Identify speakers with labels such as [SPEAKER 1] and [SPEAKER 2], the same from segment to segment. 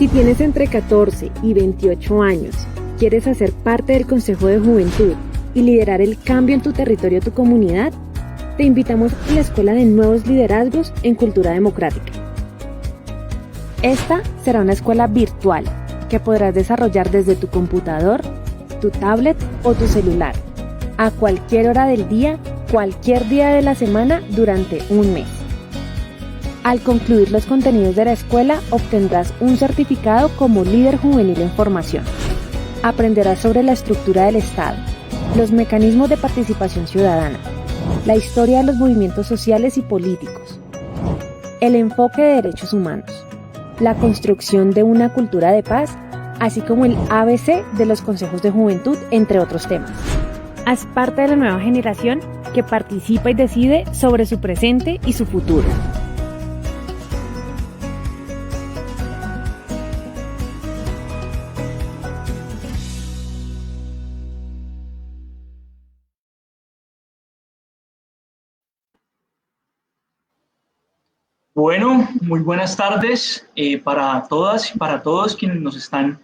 [SPEAKER 1] Si tienes entre 14 y 28 años, quieres hacer parte del Consejo de Juventud y liderar el cambio en tu territorio o tu comunidad, te invitamos a la Escuela de Nuevos Liderazgos en Cultura Democrática. Esta será una escuela virtual que podrás desarrollar desde tu computador, tu tablet o tu celular, a cualquier hora del día, cualquier día de la semana durante un mes. Al concluir los contenidos de la escuela, obtendrás un certificado como líder juvenil en formación. Aprenderás sobre la estructura del Estado, los mecanismos de participación ciudadana, la historia de los movimientos sociales y políticos, el enfoque de derechos humanos, la construcción de una cultura de paz, así como el ABC de los consejos de juventud, entre otros temas. Haz parte de la nueva generación que participa y decide sobre su presente y su futuro.
[SPEAKER 2] Bueno, muy buenas tardes para todas y para todos quienes nos están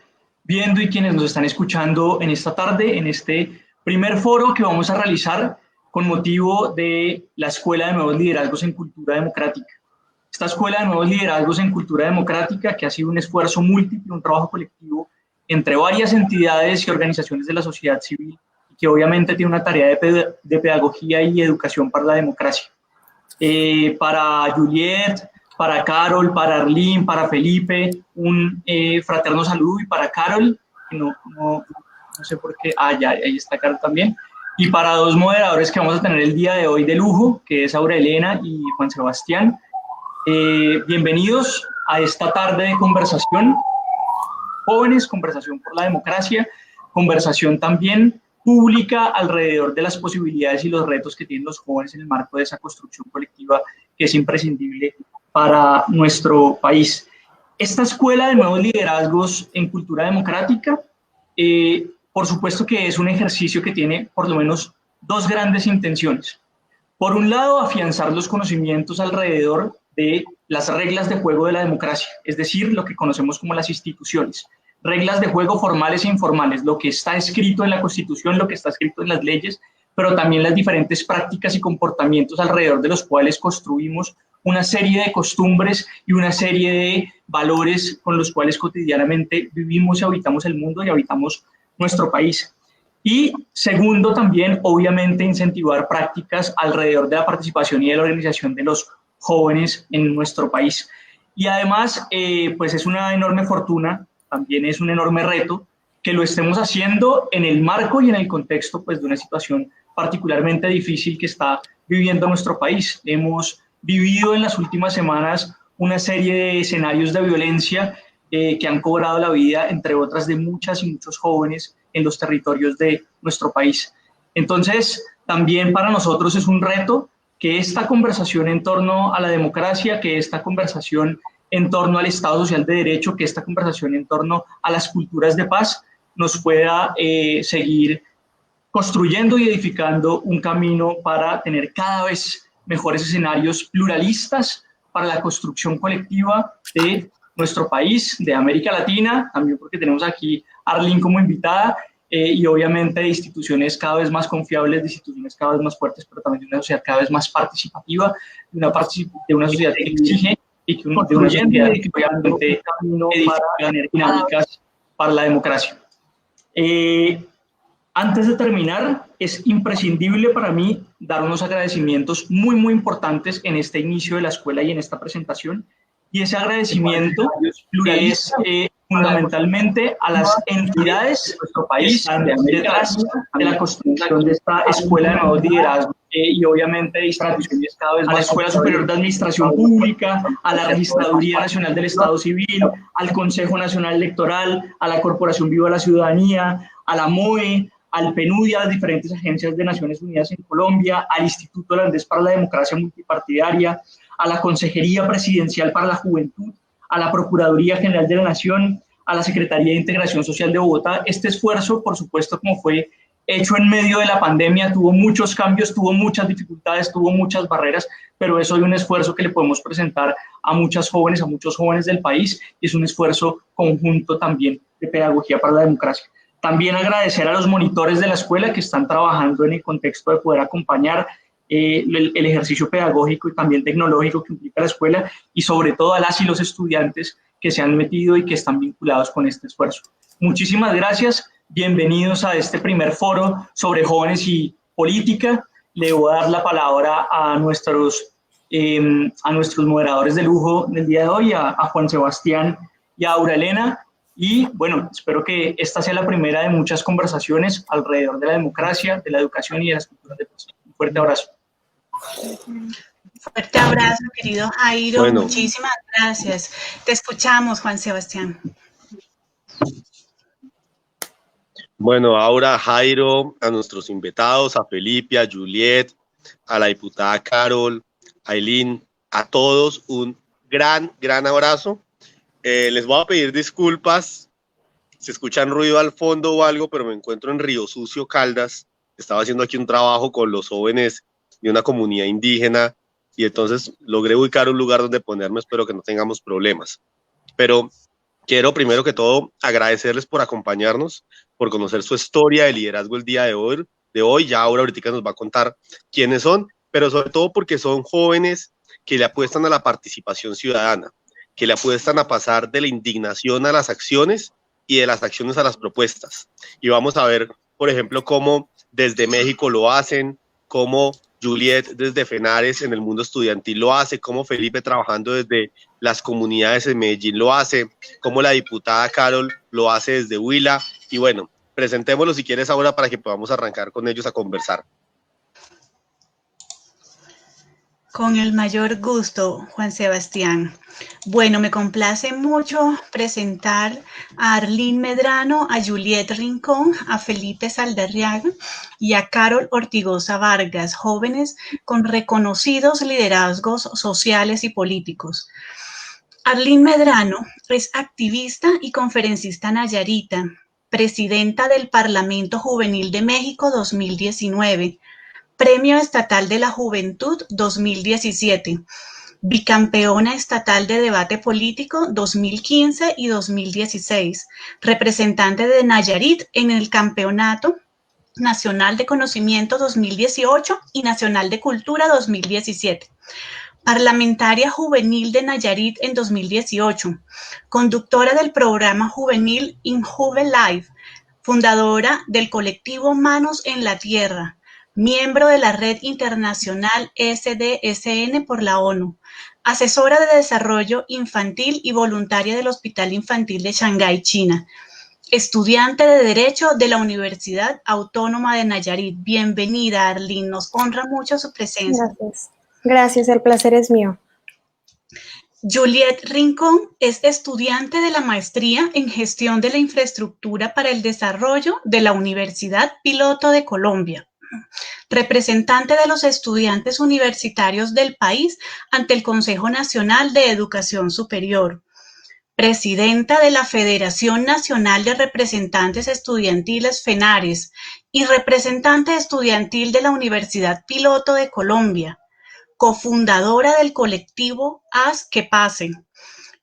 [SPEAKER 2] viendo y quienes nos están escuchando en esta tarde, en este primer foro que vamos a realizar con motivo de la Escuela de Nuevos Liderazgos en Cultura Democrática. Esta Escuela de Nuevos Liderazgos en Cultura Democrática, que ha sido un esfuerzo múltiple, un trabajo colectivo entre varias entidades y organizaciones de la sociedad civil, y que obviamente tiene una tarea de pedagogía y educación para la democracia. Para Juliet, para Carol, para Arlene, para Felipe, un fraterno saludo, y para Carol, que no sé por qué, ya, ahí está Carol también, y para dos moderadores que vamos a tener el día de hoy de lujo, que es Aurelena y Juan Sebastián. Bienvenidos a esta tarde de conversación, jóvenes, conversación por la democracia, conversación también pública alrededor de las posibilidades y los retos que tienen los jóvenes en el marco de esa construcción colectiva que es imprescindible para nuestro país. Esta Escuela de Nuevos Liderazgos en Cultura Democrática, por supuesto que es un ejercicio que tiene por lo menos dos grandes intenciones. Por un lado, afianzar los conocimientos alrededor de las reglas de juego de la democracia, es decir, lo que conocemos como las instituciones. Reglas de juego formales e informales, lo que está escrito en la Constitución, lo que está escrito en las leyes, pero también las diferentes prácticas y comportamientos alrededor de los cuales construimos una serie de costumbres y una serie de valores con los cuales cotidianamente vivimos y habitamos el mundo y habitamos nuestro país. Y segundo, también, obviamente, incentivar prácticas alrededor de la participación y de la organización de los jóvenes en nuestro país. Y además, pues es una enorme fortuna, también es un enorme reto que lo estemos haciendo en el marco y en el contexto, pues, de una situación particularmente difícil que está viviendo nuestro país. Hemos vivido en las últimas semanas una serie de escenarios de violencia que han cobrado la vida, entre otras, de muchas y muchos jóvenes en los territorios de nuestro país. Entonces, también para nosotros es un reto que esta conversación en torno a la democracia, que esta conversación en torno al Estado Social de Derecho, que esta conversación en torno a las culturas de paz nos pueda seguir construyendo y edificando un camino para tener cada vez mejores escenarios pluralistas para la construcción colectiva de nuestro país, de América Latina, también porque tenemos aquí a Arlene como invitada, y obviamente de instituciones cada vez más confiables, de instituciones cada vez más fuertes, pero también de una sociedad cada vez más participativa, de una sociedad que exige y que de una sociedad que obviamente edifica dinámicas para la democracia. Antes de terminar, es imprescindible para mí dar unos agradecimientos muy, muy importantes en este inicio de la escuela y en esta presentación. Y ese agradecimiento es fundamentalmente a las entidades de nuestro país que están detrás de la construcción de esta Escuela de Nuevos Liderazgos, y obviamente de instituciones cada vez más, a la Escuela Superior de Administración Pública, a la Registraduría Nacional del Estado Civil, al Consejo Nacional Electoral, a la Corporación Viva la Ciudadanía, a la MOE, al PNUD y a las diferentes agencias de Naciones Unidas en Colombia, al Instituto Holandés para la Democracia Multipartidaria, a la Consejería Presidencial para la Juventud, a la Procuraduría General de la Nación, a la Secretaría de Integración Social de Bogotá. Este esfuerzo, por supuesto, como fue hecho en medio de la pandemia, tuvo muchos cambios, tuvo muchas dificultades, tuvo muchas barreras, pero es hoy un esfuerzo que le podemos presentar a muchas jóvenes, a muchos jóvenes del país, y es un esfuerzo conjunto también de pedagogía para la democracia. También agradecer a los monitores de la escuela que están trabajando en el contexto de poder acompañar el ejercicio pedagógico y también tecnológico que implica la escuela, y sobre todo a las y los estudiantes que se han metido y que están vinculados con este esfuerzo. Muchísimas gracias. Bienvenidos a este primer foro sobre jóvenes y política. Le voy a dar la palabra a nuestros moderadores de lujo del día de hoy, a Juan Sebastián y a Aura Elena. Y bueno, espero que esta sea la primera de muchas conversaciones alrededor de la democracia, de la educación y de las culturas de paz. Un fuerte abrazo.
[SPEAKER 3] Fuerte abrazo, querido Jairo.
[SPEAKER 4] Bueno.
[SPEAKER 3] Muchísimas gracias. Te escuchamos, Juan Sebastián.
[SPEAKER 4] Bueno, ahora a Jairo, a nuestros invitados, a Felipe, a Juliet, a la diputada Carol, a Eileen, a todos un gran abrazo. Les voy a pedir disculpas si escuchan ruido al fondo o algo, pero me encuentro en Río Sucio, Caldas. Estaba haciendo aquí un trabajo con los jóvenes de una comunidad indígena y entonces logré ubicar un lugar donde ponerme. Espero que no tengamos problemas. Pero quiero primero que todo agradecerles por acompañarnos, por conocer su historia de liderazgo el día de hoy. Ya ahorita nos va a contar quiénes son, pero sobre todo porque son jóvenes que le apuestan a la participación ciudadana, que le apuestan a pasar de la indignación a las acciones y de las acciones a las propuestas. Y vamos a ver, por ejemplo, cómo desde México lo hacen, cómo Juliet desde FENARES en el mundo estudiantil lo hace, cómo Felipe trabajando desde las comunidades en Medellín lo hace, cómo la diputada Carol lo hace desde Huila. Y bueno, presentémoslo si quieres ahora para que podamos arrancar con ellos a conversar.
[SPEAKER 3] Con el mayor gusto, Juan Sebastián. Bueno, me complace mucho presentar a Arlín Medrano, a Juliet Rincón, a Felipe Saldarriaga y a Carol Ortigosa Vargas, jóvenes con reconocidos liderazgos sociales y políticos. Arlín Medrano es activista y conferencista nayarita, presidenta del Parlamento Juvenil de México 2019, Premio Estatal de la Juventud 2017, bicampeona estatal de debate político 2015 y 2016, representante de Nayarit en el Campeonato Nacional de Conocimiento 2018 y Nacional de Cultura 2017. Parlamentaria juvenil de Nayarit en 2018, conductora del programa juvenil Injuve Live, fundadora del colectivo Manos en la Tierra, miembro de la Red Internacional SDSN por la ONU, asesora de desarrollo infantil y voluntaria del Hospital Infantil de Shanghái, China, estudiante de Derecho de la Universidad Autónoma de Nayarit. Bienvenida, Arlín, nos honra mucho su presencia.
[SPEAKER 5] Gracias, el placer es mío.
[SPEAKER 3] Juliet Rincón es estudiante de la maestría en Gestión de la Infraestructura para el Desarrollo de la Universidad Piloto de Colombia, representante de los estudiantes universitarios del país ante el Consejo Nacional de Educación Superior, presidenta de la Federación Nacional de Representantes Estudiantiles FENARES y representante estudiantil de la Universidad Piloto de Colombia, cofundadora del colectivo Haz que Pase,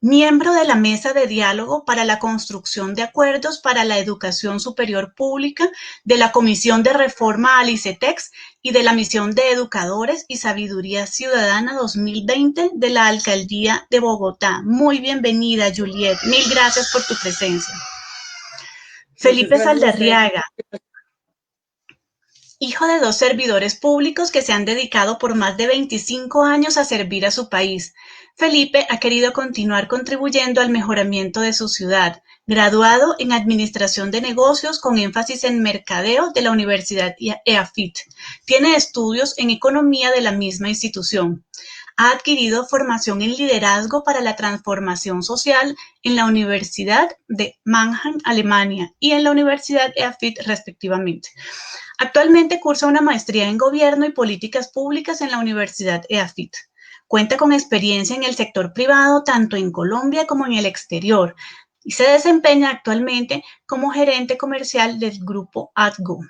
[SPEAKER 3] miembro de la Mesa de Diálogo para la Construcción de Acuerdos para la Educación Superior Pública de la Comisión de Reforma al ICETEX y de la Misión de Educadores y Sabiduría Ciudadana 2020 de la Alcaldía de Bogotá. Muy bienvenida, Juliet. Mil gracias por tu presencia. Felipe Saldarriaga, hijo de dos servidores públicos que se han dedicado por más de 25 años a servir a su país. Felipe ha querido continuar contribuyendo al mejoramiento de su ciudad, graduado en Administración de Negocios con énfasis en Mercadeo de la Universidad EAFIT. Tiene estudios en Economía de la misma institución. Ha adquirido formación en Liderazgo para la Transformación Social en la Universidad de Mannheim, Alemania, y en la Universidad EAFIT, respectivamente. Actualmente cursa una maestría en Gobierno y Políticas Públicas en la Universidad EAFIT. Cuenta con experiencia en el sector privado, tanto en Colombia como en el exterior, y se desempeña actualmente como gerente comercial del grupo AdGo.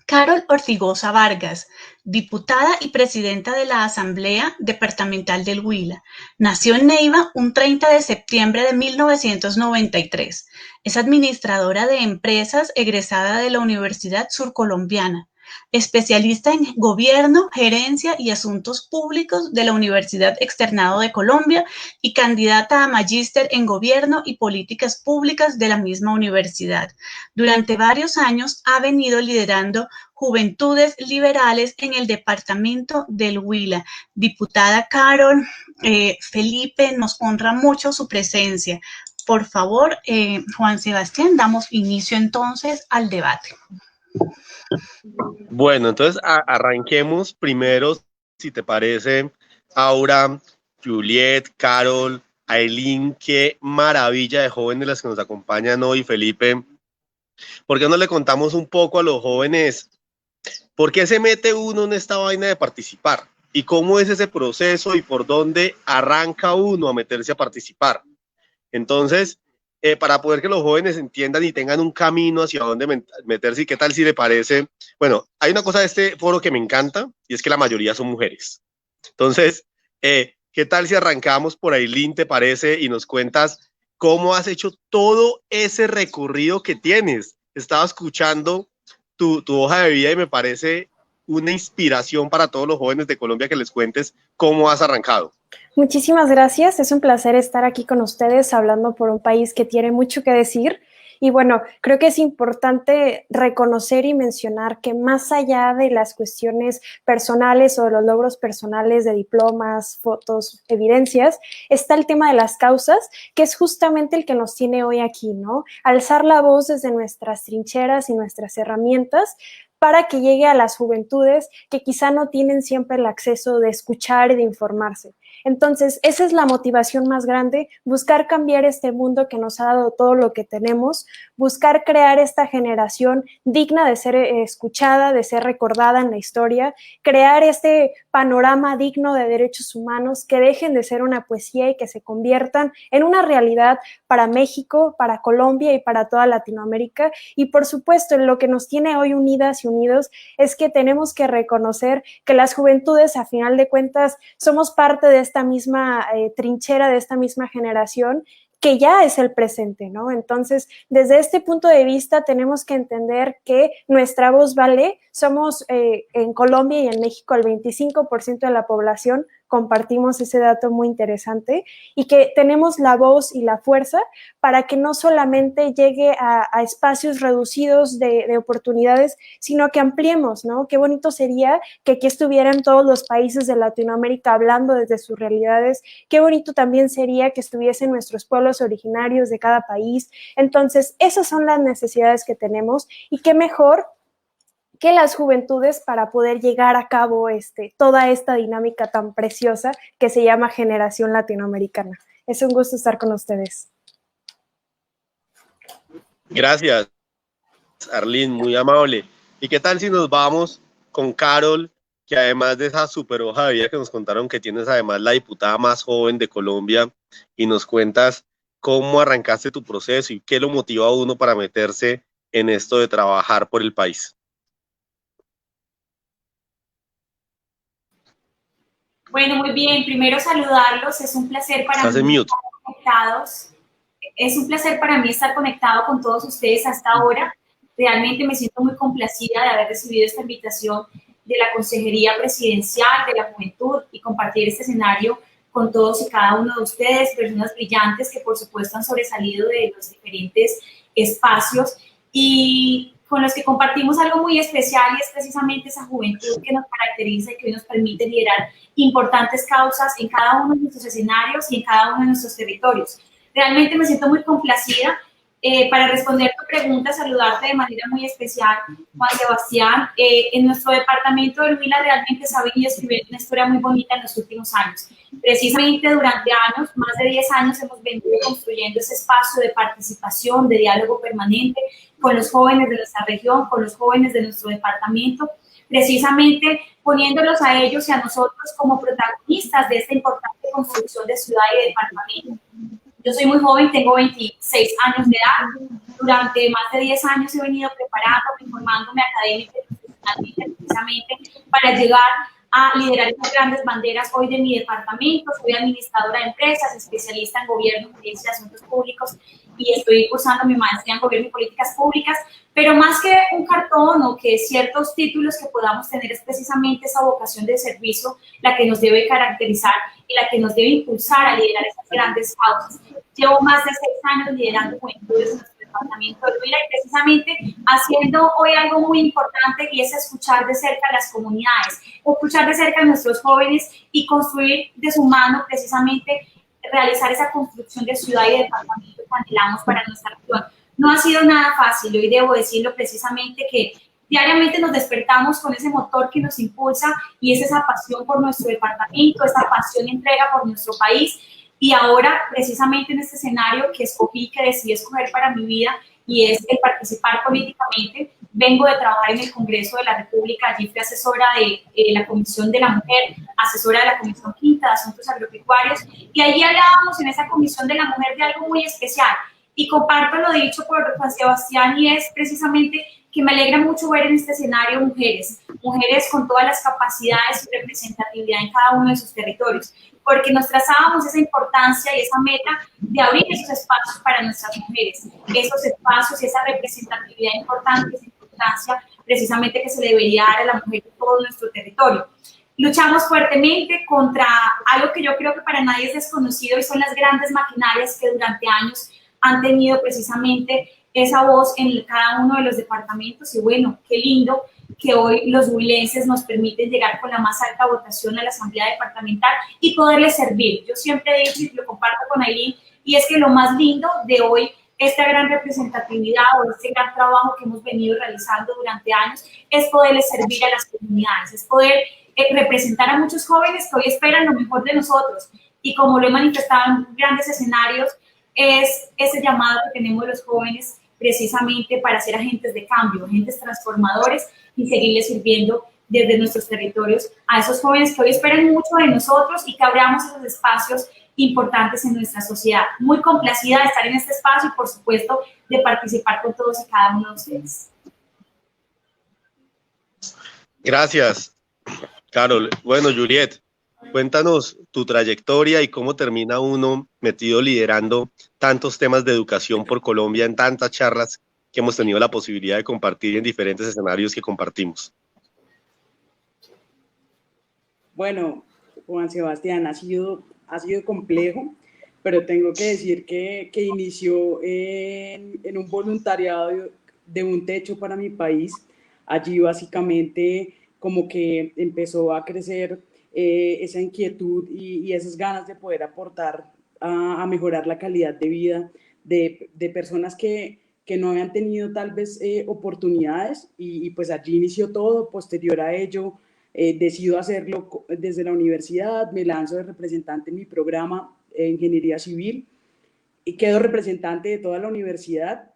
[SPEAKER 3] Carol Ortigosa Vargas, diputada y presidenta de la Asamblea Departamental del Huila. Nació en Neiva un 30 de septiembre de 1993. Es administradora de empresas egresada de la Universidad Surcolombiana. Especialista en Gobierno, Gerencia y Asuntos Públicos de la Universidad Externado de Colombia y candidata a Magíster en Gobierno y Políticas Públicas de la misma universidad. Durante varios años ha venido liderando Juventudes Liberales en el departamento del Huila. Diputada Carol, Felipe, nos honra mucho su presencia. Por favor, Juan Sebastián, damos inicio entonces al debate.
[SPEAKER 4] Bueno, entonces arranquemos primero, si te parece, Aura, Juliet, Carol, Ailín, qué maravilla de jóvenes las que nos acompañan hoy, Felipe. ¿Por qué no le contamos un poco a los jóvenes por qué se mete uno en esta vaina de participar? ¿Y cómo es ese proceso y por dónde arranca uno a meterse a participar? Entonces, para poder que los jóvenes entiendan y tengan un camino hacia dónde meterse, y qué tal si le parece. Bueno, hay una cosa de este foro que me encanta y es que la mayoría son mujeres. Entonces, ¿qué tal si arrancamos por Ailín, te parece, y nos cuentas cómo has hecho todo ese recorrido que tienes? Estaba escuchando tu hoja de vida y me parece una inspiración para todos los jóvenes de Colombia que les cuentes cómo has arrancado.
[SPEAKER 5] Muchísimas gracias, es un placer estar aquí con ustedes hablando por un país que tiene mucho que decir. Y bueno, creo que es importante reconocer y mencionar que más allá de las cuestiones personales o de los logros personales de diplomas, fotos, evidencias, está el tema de las causas, que es justamente el que nos tiene hoy aquí, ¿no? Alzar la voz desde nuestras trincheras y nuestras herramientas para que llegue a las juventudes que quizá no tienen siempre el acceso de escuchar y de informarse. Entonces, esa es la motivación más grande, buscar cambiar este mundo que nos ha dado todo lo que tenemos, buscar crear esta generación digna de ser escuchada, de ser recordada en la historia, crear este panorama digno de derechos humanos que dejen de ser una poesía y que se conviertan en una realidad para México, para Colombia y para toda Latinoamérica. Y por supuesto, lo que nos tiene hoy unidas y unidos es que tenemos que reconocer que las juventudes, a final de cuentas, somos parte de esta misma trinchera, de esta misma generación que ya es el presente, ¿no? Entonces, desde este punto de vista tenemos que entender que nuestra voz vale. Somos en Colombia y en México el 25% de la población, compartimos ese dato muy interesante, y que tenemos la voz y la fuerza para que no solamente llegue a espacios reducidos de oportunidades, sino que ampliemos, ¿no? Qué bonito sería que aquí estuvieran todos los países de Latinoamérica hablando desde sus realidades. Qué bonito también sería que estuviesen nuestros pueblos originarios de cada país. Entonces, esas son las necesidades que tenemos, y qué mejor que las juventudes para poder llegar a cabo toda esta dinámica tan preciosa que se llama Generación Latinoamericana. Es un gusto estar con ustedes.
[SPEAKER 4] Gracias, Arlín, muy amable. ¿Y qué tal si nos vamos con Carol, que además de esa super hoja de vida que nos contaron que tienes, además la diputada más joven de Colombia, y nos cuentas cómo arrancaste tu proceso y qué lo motiva a uno para meterse en esto de trabajar por el país?
[SPEAKER 6] Bueno, muy bien. Primero saludarlos. Es un placer para mí estar conectados. Es un placer para mí estar conectado con todos ustedes hasta ahora. Realmente me siento muy complacida de haber recibido esta invitación de la Consejería Presidencial de la Juventud y compartir este escenario con todos y cada uno de ustedes, personas brillantes que por supuesto han sobresalido de los diferentes espacios y con los que compartimos algo muy especial, y es precisamente esa juventud que nos caracteriza y que hoy nos permite liderar importantes causas en cada uno de nuestros escenarios y en cada uno de nuestros territorios. Realmente me siento muy complacida. Para responder tu pregunta, saludarte de manera muy especial, Juan Sebastián. En nuestro departamento del Huila realmente se ha venido escribiendo una historia muy bonita en los últimos años. Precisamente durante años, más de 10 años, hemos venido construyendo ese espacio de participación, de diálogo permanente con los jóvenes de nuestra región, con los jóvenes de nuestro departamento, precisamente poniéndolos a ellos y a nosotros como protagonistas de esta importante construcción de ciudad y de departamento. Yo soy muy joven, tengo 26 años de edad. Durante más de 10 años he venido preparándome, formándome académicamente profesionalmente precisamente para llegar a liderar estas grandes banderas hoy de mi departamento. Soy administradora de empresas, especialista en gobierno, gerencia de asuntos públicos y estoy cursando mi maestría en gobierno y políticas públicas, pero más que un cartón o que ciertos títulos que podamos tener es precisamente esa vocación de servicio la que nos debe caracterizar y la que nos debe impulsar a liderar esas grandes causas. Llevo más de 6 años liderando juventudes en nuestro departamento del Huila y precisamente haciendo hoy algo muy importante y es escuchar de cerca a las comunidades, escuchar de cerca a nuestros jóvenes y construir de su mano precisamente realizar esa construcción de ciudad y departamento que anhelamos para nuestra región. No ha sido nada fácil, hoy debo decirlo precisamente que diariamente nos despertamos con ese motor que nos impulsa y es esa pasión por nuestro departamento, esa pasión y entrega por nuestro país. Y ahora, precisamente en este escenario que escogí, que decidí escoger para mi vida, y es el participar políticamente, vengo de trabajar en el Congreso de la República, allí fui asesora de la Comisión de la Mujer, asesora de la Comisión Quinta de Asuntos Agropecuarios, y allí hablábamos en esa Comisión de la Mujer de algo muy especial, y comparto lo dicho por Juan Sebastián, y es precisamente que me alegra mucho ver en este escenario mujeres con todas las capacidades y representatividad en cada uno de sus territorios, porque nos trazábamos esa importancia y esa meta de abrir esos espacios para nuestras mujeres, esos espacios y esa representatividad importante, esa importancia precisamente que se le debería dar a la mujer en todo nuestro territorio. Luchamos fuertemente contra algo que yo creo que para nadie es desconocido y son las grandes maquinarias que durante años han tenido precisamente esa voz en cada uno de los departamentos y bueno, qué lindo que hoy los huilenses nos permiten llegar con la más alta votación a la Asamblea Departamental y poderles servir. Yo siempre digo y lo comparto con Ailín, y es que lo más lindo de hoy, esta gran representatividad o este gran trabajo que hemos venido realizando durante años, es poderles servir a las comunidades, es poder representar a muchos jóvenes que hoy esperan lo mejor de nosotros. Y como lo he manifestado en grandes escenarios, es ese llamado que tenemos los jóvenes precisamente para ser agentes de cambio, agentes transformadores y seguirles sirviendo desde nuestros territorios a esos jóvenes que hoy esperan mucho de nosotros y que abramos esos espacios importantes en nuestra sociedad. Muy complacida de estar en este espacio y, por supuesto, de participar con todos y cada uno de ustedes.
[SPEAKER 4] Gracias, Carol. Bueno, Juliet, cuéntanos tu trayectoria y cómo termina uno metido liderando tantos temas de educación por Colombia en tantas charlas que hemos tenido la posibilidad de compartir en diferentes escenarios que compartimos.
[SPEAKER 7] Bueno, Juan Sebastián, ha sido complejo, pero tengo que decir que inició en un voluntariado de un techo para mi país. Allí básicamente como que empezó a crecer esa inquietud y esas ganas de poder aportar a mejorar la calidad de vida de personas que no habían tenido tal vez oportunidades y pues allí inició todo. Posterior a ello decido hacerlo desde la universidad, me lanzo de representante en mi programa de Ingeniería Civil y quedo representante de toda la universidad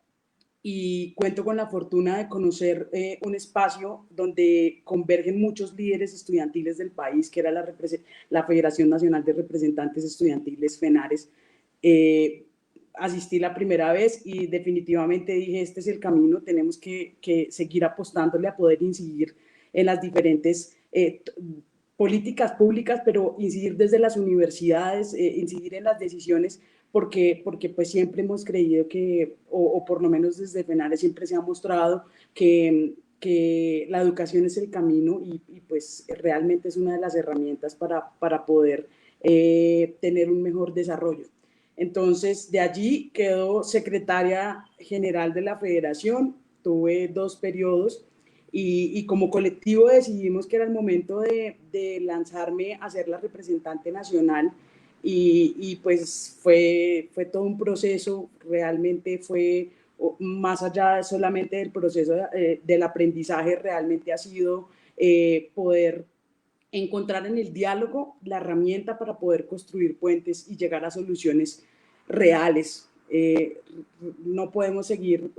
[SPEAKER 7] y cuento con la fortuna de conocer un espacio donde convergen muchos líderes estudiantiles del país, que era la Federación Nacional de Representantes Estudiantiles, FENARES. Asistí la primera vez y definitivamente dije, este es el camino, tenemos que seguir apostándole a poder incidir en las diferentes políticas públicas, pero incidir desde las universidades, incidir en las decisiones, porque pues siempre hemos creído que, o por lo menos desde FENARES siempre se ha mostrado que la educación es el camino y pues realmente es una de las herramientas para poder tener un mejor desarrollo. Entonces, de allí quedó secretaria general de la federación, tuve 2 periodos y como colectivo decidimos que era el momento de lanzarme a ser la representante nacional y pues fue todo un proceso, realmente fue más allá solamente del proceso del aprendizaje, realmente ha sido poder encontrar en el diálogo la herramienta para poder construir puentes y llegar a soluciones reales. No podemos seguir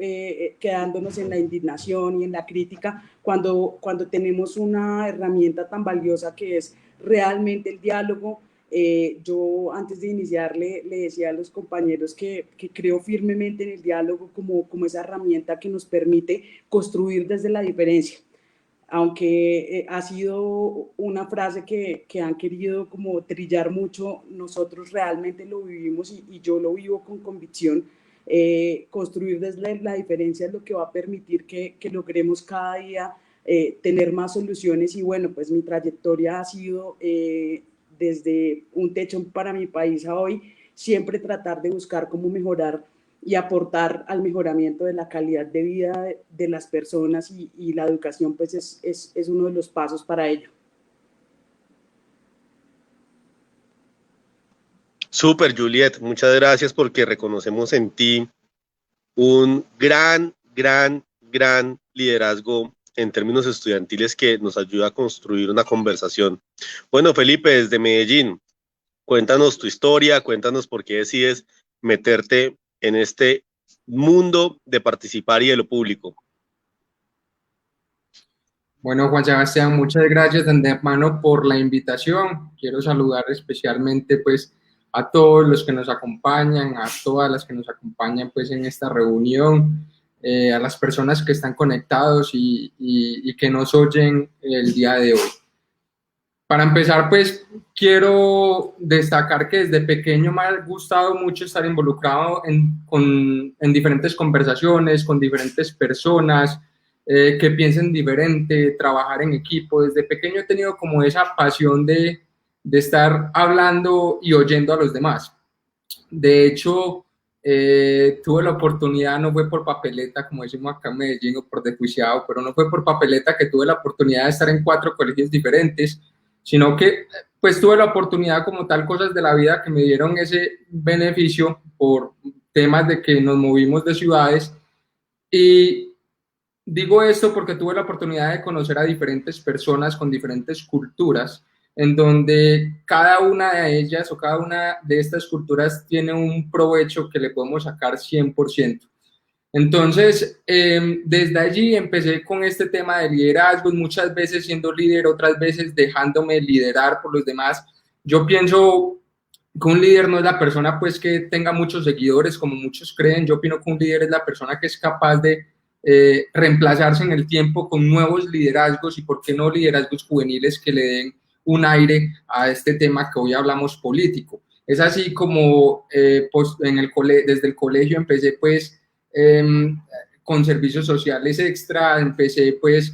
[SPEAKER 7] quedándonos en la indignación y en la crítica cuando tenemos una herramienta tan valiosa que es realmente el diálogo. Yo antes de iniciar le decía a los compañeros que creo firmemente en el diálogo como esa herramienta que nos permite construir desde la diferencia. aunque ha sido una frase que han querido como trillar mucho, nosotros realmente lo vivimos y yo lo vivo con convicción. Construir desde la diferencia es lo que va a permitir que logremos cada día tener más soluciones. Y bueno, pues mi trayectoria ha sido desde un techo para mi país a hoy, siempre tratar de buscar cómo mejorar y aportar al mejoramiento de la calidad de vida de las personas, y la educación pues es uno de los pasos para ello.
[SPEAKER 4] Súper, Juliet, muchas gracias, porque reconocemos en ti un gran liderazgo en términos estudiantiles que nos ayuda a construir una conversación. Bueno, Felipe, desde Medellín, cuéntanos tu historia, cuéntanos por qué decides meterte en este mundo de participar y de lo público.
[SPEAKER 8] Bueno, Juan Sebastián, muchas gracias de antemano por la invitación. Quiero saludar especialmente pues a todos los que nos acompañan, a todas las que nos acompañan pues en esta reunión, a las personas que están conectados y que nos oyen el día de hoy. Para empezar, pues quiero destacar que desde pequeño me ha gustado mucho estar involucrado en diferentes conversaciones, con diferentes personas que piensen diferente, trabajar en equipo. Desde pequeño he tenido como esa pasión de estar hablando y oyendo a los demás. De hecho, tuve la oportunidad, no fue por papeleta, como decimos acá en Medellín, o por desjuiciado, pero no fue por papeleta que tuve la oportunidad de estar en 4 colegios diferentes, sino que pues tuve la oportunidad como tal, cosas de la vida que me dieron ese beneficio por temas de que nos movimos de ciudades. Y digo esto porque tuve la oportunidad de conocer a diferentes personas con diferentes culturas, en donde cada una de ellas o cada una de estas culturas tiene un provecho que le podemos sacar 100%. Entonces, desde allí empecé con este tema de liderazgo, muchas veces siendo líder, otras veces dejándome liderar por los demás. Yo pienso que un líder no es la persona pues que tenga muchos seguidores, como muchos creen. Yo opino que un líder es la persona que es capaz de reemplazarse en el tiempo con nuevos liderazgos, y por qué no liderazgos juveniles que le den un aire a este tema que hoy hablamos político. Es así como pues, desde el colegio empecé pues con servicios sociales extra, empecé pues,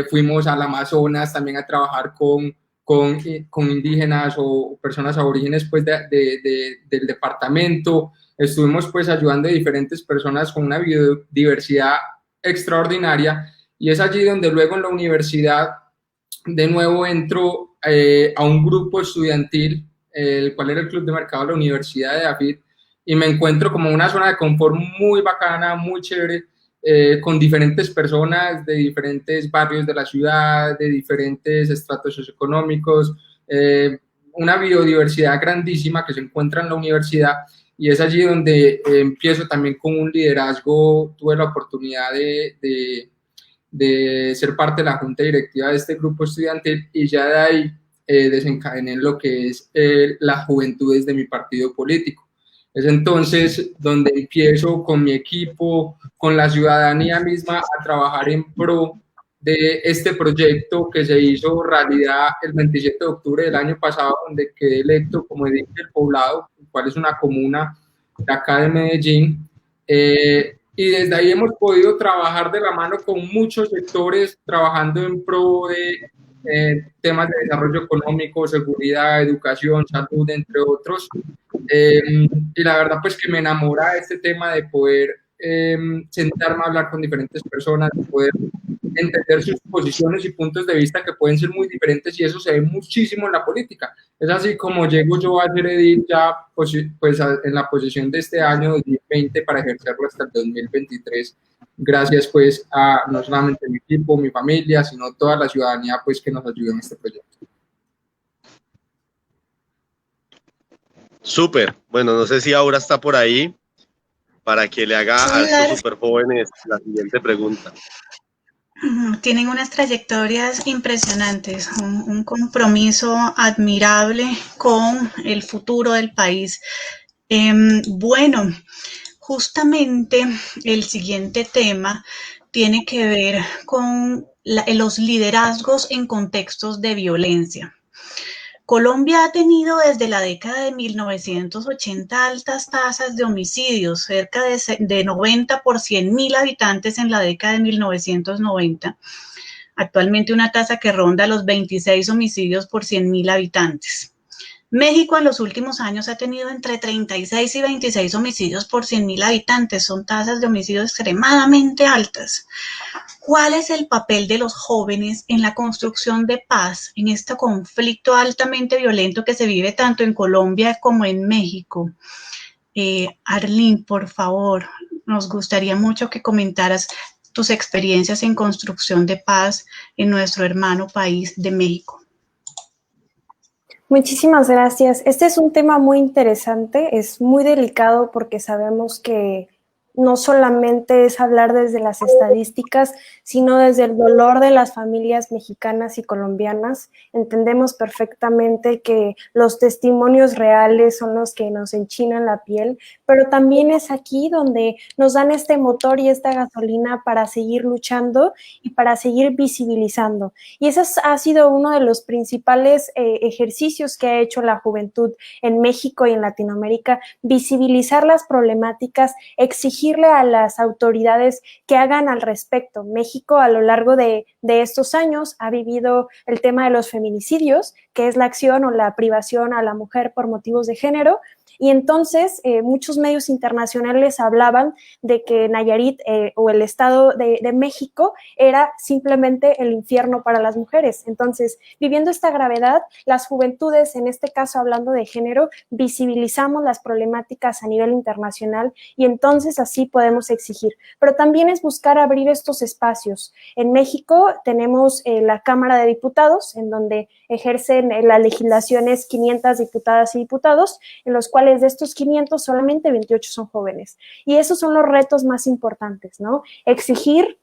[SPEAKER 8] fuimos al Amazonas también a trabajar con indígenas o personas aborígenes pues del departamento. Estuvimos pues ayudando a diferentes personas con una biodiversidad extraordinaria, y es allí donde luego en la universidad de nuevo entro a un grupo estudiantil, el cual era el Club de Mercado de la Universidad de David, y me encuentro como una zona de confort muy bacana, muy chévere, con diferentes personas de diferentes barrios de la ciudad, de diferentes estratos socioeconómicos, una biodiversidad grandísima que se encuentra en la universidad, y es allí donde empiezo también con un liderazgo. Tuve la oportunidad de ser parte de la junta directiva de este grupo estudiantil, y ya de ahí desencadené en lo que es las juventudes de mi partido político. Es entonces donde empiezo con mi equipo, con la ciudadanía misma, a trabajar en pro de este proyecto que se hizo realidad el 27 de octubre del año pasado, donde quedé electo como edil del Poblado, el cual es una comuna de acá de Medellín. Y desde ahí hemos podido trabajar de la mano con muchos sectores, trabajando en pro de temas de desarrollo económico, seguridad, educación, salud, entre otros. Y la verdad pues que me enamora este tema de poder sentarme a hablar con diferentes personas, de poder entender sus posiciones y puntos de vista que pueden ser muy diferentes, y eso se ve muchísimo en la política. Es así como llego yo a ser edil ya pues en la posición de este año 2020 para ejercerlo hasta el 2023, gracias pues a no solamente mi equipo, mi familia, sino toda la ciudadanía pues que nos ayudó en este proyecto. Súper. Bueno, no sé si Aura está por ahí para que le haga a estos súper jóvenes la siguiente pregunta.
[SPEAKER 3] Tienen unas trayectorias impresionantes, un compromiso admirable con el futuro del país. Bueno, justamente el siguiente tema tiene que ver con los liderazgos en contextos de violencia. Colombia ha tenido desde la década de 1980 altas tasas de homicidios, cerca de 90 por 100.000 habitantes en la década de 1990. Actualmente una tasa que ronda los 26 homicidios por 100.000 habitantes. México en los últimos años ha tenido entre 36 y 26 homicidios por 100.000 habitantes. Son tasas de homicidio extremadamente altas. ¿Cuál es el papel de los jóvenes en la construcción de paz en este conflicto altamente violento que se vive tanto en Colombia como en México? Arlene, por favor, nos gustaría mucho que comentaras tus experiencias en construcción de paz en nuestro hermano país de México.
[SPEAKER 5] Muchísimas gracias. Este es un tema muy interesante, es muy delicado porque sabemos que no solamente es hablar desde las estadísticas, sino desde el dolor de las familias mexicanas y colombianas. Entendemos perfectamente que los testimonios reales son los que nos enchinan la piel, pero también es aquí donde nos dan este motor y esta gasolina para seguir luchando y para seguir visibilizando. Y ese ha sido uno de los principales ejercicios que ha hecho la juventud en México y en Latinoamérica, visibilizar las problemáticas, exigirle a las autoridades que hagan al respecto. México a lo largo de estos años ha vivido el tema de los feminicidios, que es la acción o la privación a la mujer por motivos de género, y entonces muchos medios internacionales hablaban de que Nayarit o el Estado de México era simplemente el infierno para las mujeres. Entonces, viviendo esta gravedad, las juventudes, en este caso hablando de género, visibilizamos las problemáticas a nivel internacional y entonces así podemos exigir. Pero también es buscar abrir estos espacios. En México tenemos la Cámara de Diputados, en donde ejercen las legislaciones 500 diputadas y diputados, en los cuales de estos 500 solamente 28 son jóvenes. Y esos son los retos más importantes, ¿no? Exigir,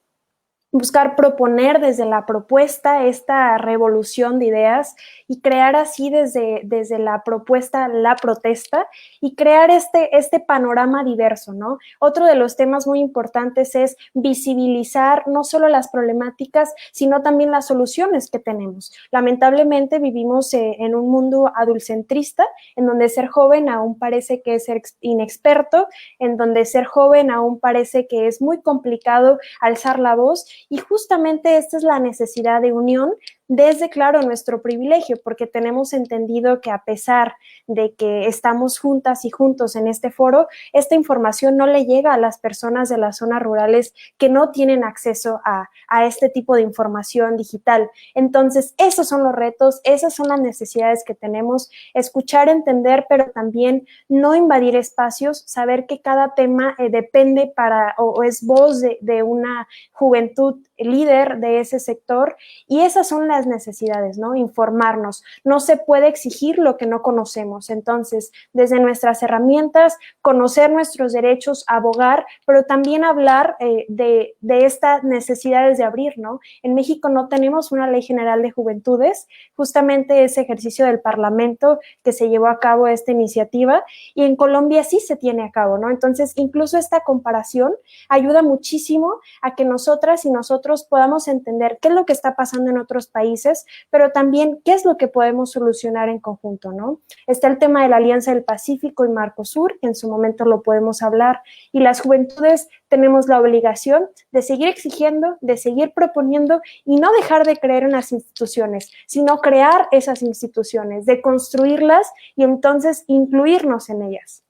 [SPEAKER 5] buscar proponer desde la propuesta esta revolución de ideas y crear así desde la propuesta la protesta y crear este panorama diverso, ¿no? Otro de los temas muy importantes es visibilizar no solo las problemáticas, sino también las soluciones que tenemos. Lamentablemente vivimos en un mundo adultcentrista, en donde ser joven aún parece que es ser inexperto, en donde ser joven aún parece que es muy complicado alzar la voz. Y justamente esta es la necesidad de unión desde, claro, nuestro privilegio, porque tenemos entendido que a pesar de que estamos juntas y juntos en este foro, esta información no le llega a las personas de las zonas rurales que no tienen acceso a este tipo de información digital. Entonces, esos son los retos, esas son las necesidades que tenemos, escuchar, entender, pero también no invadir espacios, saber que cada tema depende o es voz de una juventud líder de ese sector, y esas son las necesidades, ¿no? Informarnos. No se puede exigir lo que no conocemos. Entonces, desde nuestras herramientas, conocer nuestros derechos, abogar, pero también hablar de estas necesidades de abrir, ¿no? En México no tenemos una ley general de juventudes, justamente ese ejercicio del Parlamento que se llevó a cabo esta iniciativa, y en Colombia sí se tiene a cabo, ¿no? Entonces, incluso esta comparación ayuda muchísimo a que nosotras y nosotros podamos entender qué es lo que está pasando en otros países, pero también qué es lo que podemos solucionar en conjunto, ¿no? Está el tema de la Alianza del Pacífico y Mercosur, que en su momento lo podemos hablar, y las juventudes tenemos la obligación de seguir exigiendo, de seguir proponiendo y no dejar de creer en las instituciones, sino crear esas instituciones, de construirlas y entonces incluirnos en ellas.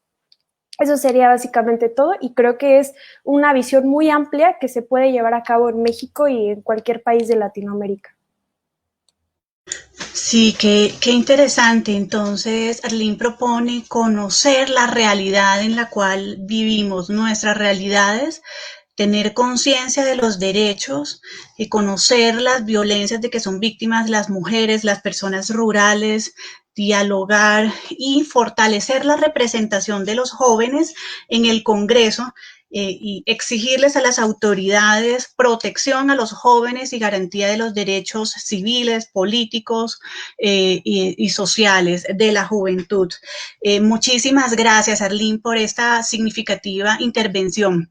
[SPEAKER 5] Eso sería básicamente todo, y creo que es una visión muy amplia que se puede llevar a cabo en México y en cualquier país de Latinoamérica.
[SPEAKER 3] Sí, qué interesante. Entonces, Arlene propone conocer la realidad en la cual vivimos, nuestras realidades, tener conciencia de los derechos, y conocer las violencias de que son víctimas las mujeres, las personas rurales, dialogar y fortalecer la representación de los jóvenes en el Congreso, y exigirles a las autoridades protección a los jóvenes y garantía de los derechos civiles, políticos y sociales de la juventud. Muchísimas gracias, Arlene, por esta significativa intervención.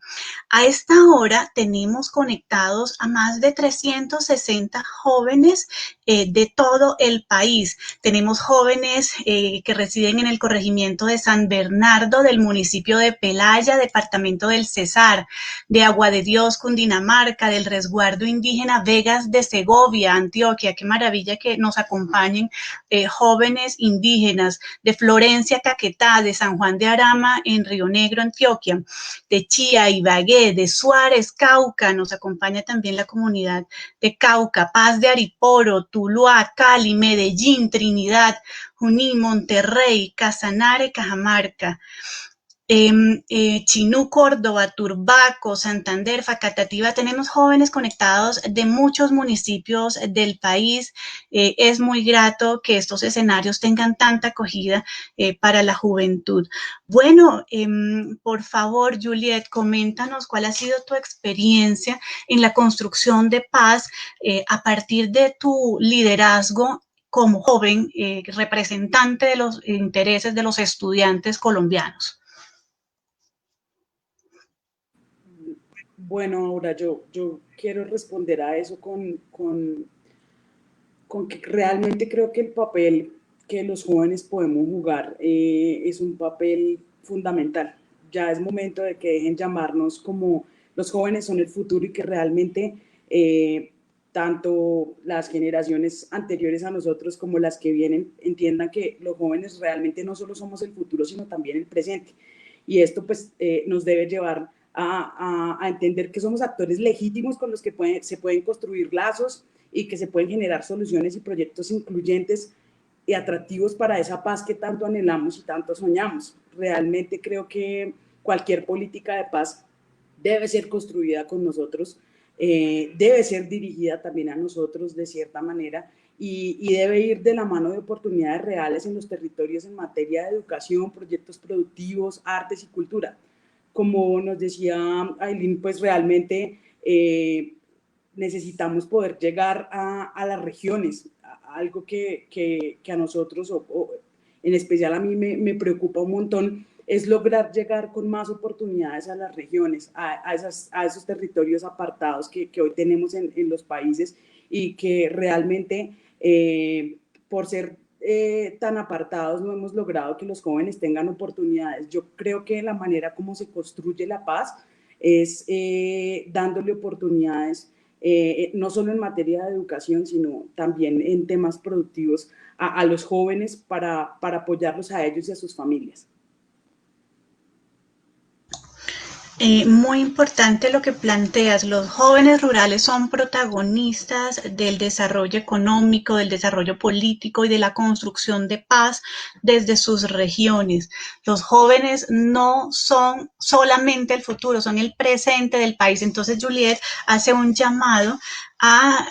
[SPEAKER 3] A esta hora tenemos conectados a más de 360 jóvenes de todo el país. Tenemos jóvenes que residen en el corregimiento de San Bernardo, del municipio de Pelaya, departamento del Cesar, de Agua de Dios, Cundinamarca, del resguardo indígena Vegas de Segovia, Antioquia. Qué maravilla que nos acompañen jóvenes indígenas, de Florencia, Caquetá, de San Juan de Arama, en Río Negro, Antioquia, de Chía, Ibagué, de Suárez, Cauca. Nos acompaña también la comunidad de Cauca, Paz de Ariporo, Tuluá, Cali, Medellín, Trinidad, Junín, Monterrey, Casanare, Cajamarca, Chinú, Córdoba, Turbaco, Santander, Facatativá. Tenemos jóvenes conectados de muchos municipios del país. Es muy grato que estos escenarios tengan tanta acogida para la juventud. Bueno, por favor, Juliet, coméntanos cuál ha sido tu experiencia en la construcción de paz a partir de tu liderazgo como joven representante de los intereses de los estudiantes colombianos.
[SPEAKER 7] Bueno, ahora yo quiero responder a eso con que realmente creo que el papel que los jóvenes podemos jugar es un papel fundamental. Ya es momento de que dejen llamarnos como los jóvenes son el futuro y que realmente tanto las generaciones anteriores a nosotros como las que vienen entiendan que los jóvenes realmente no solo somos el futuro, sino también el presente. Y esto pues nos debe llevar a entender que somos actores legítimos con los que se pueden construir lazos y que se pueden generar soluciones y proyectos incluyentes y atractivos para esa paz que tanto anhelamos y tanto soñamos. Realmente creo que cualquier política de paz debe ser construida con nosotros, debe ser dirigida también a nosotros de cierta manera y debe ir de la mano de oportunidades reales en los territorios en materia de educación, proyectos productivos, artes y cultura. Como nos decía Ailín, pues realmente necesitamos poder llegar a las regiones, algo que a nosotros, o en especial a mí me preocupa un montón, es lograr llegar con más oportunidades a las regiones, a esos territorios apartados que hoy tenemos en los países y que realmente por ser tan apartados no hemos logrado que los jóvenes tengan oportunidades. Yo creo que la manera como se construye la paz es dándole oportunidades, no solo en materia de educación, sino también en temas productivos a los jóvenes para apoyarlos a ellos y a sus familias.
[SPEAKER 3] Muy importante lo que planteas. Los jóvenes rurales son protagonistas del desarrollo económico, del desarrollo político y de la construcción de paz desde sus regiones. Los jóvenes no son solamente el futuro, son el presente del país. Entonces, Juliet hace un llamado a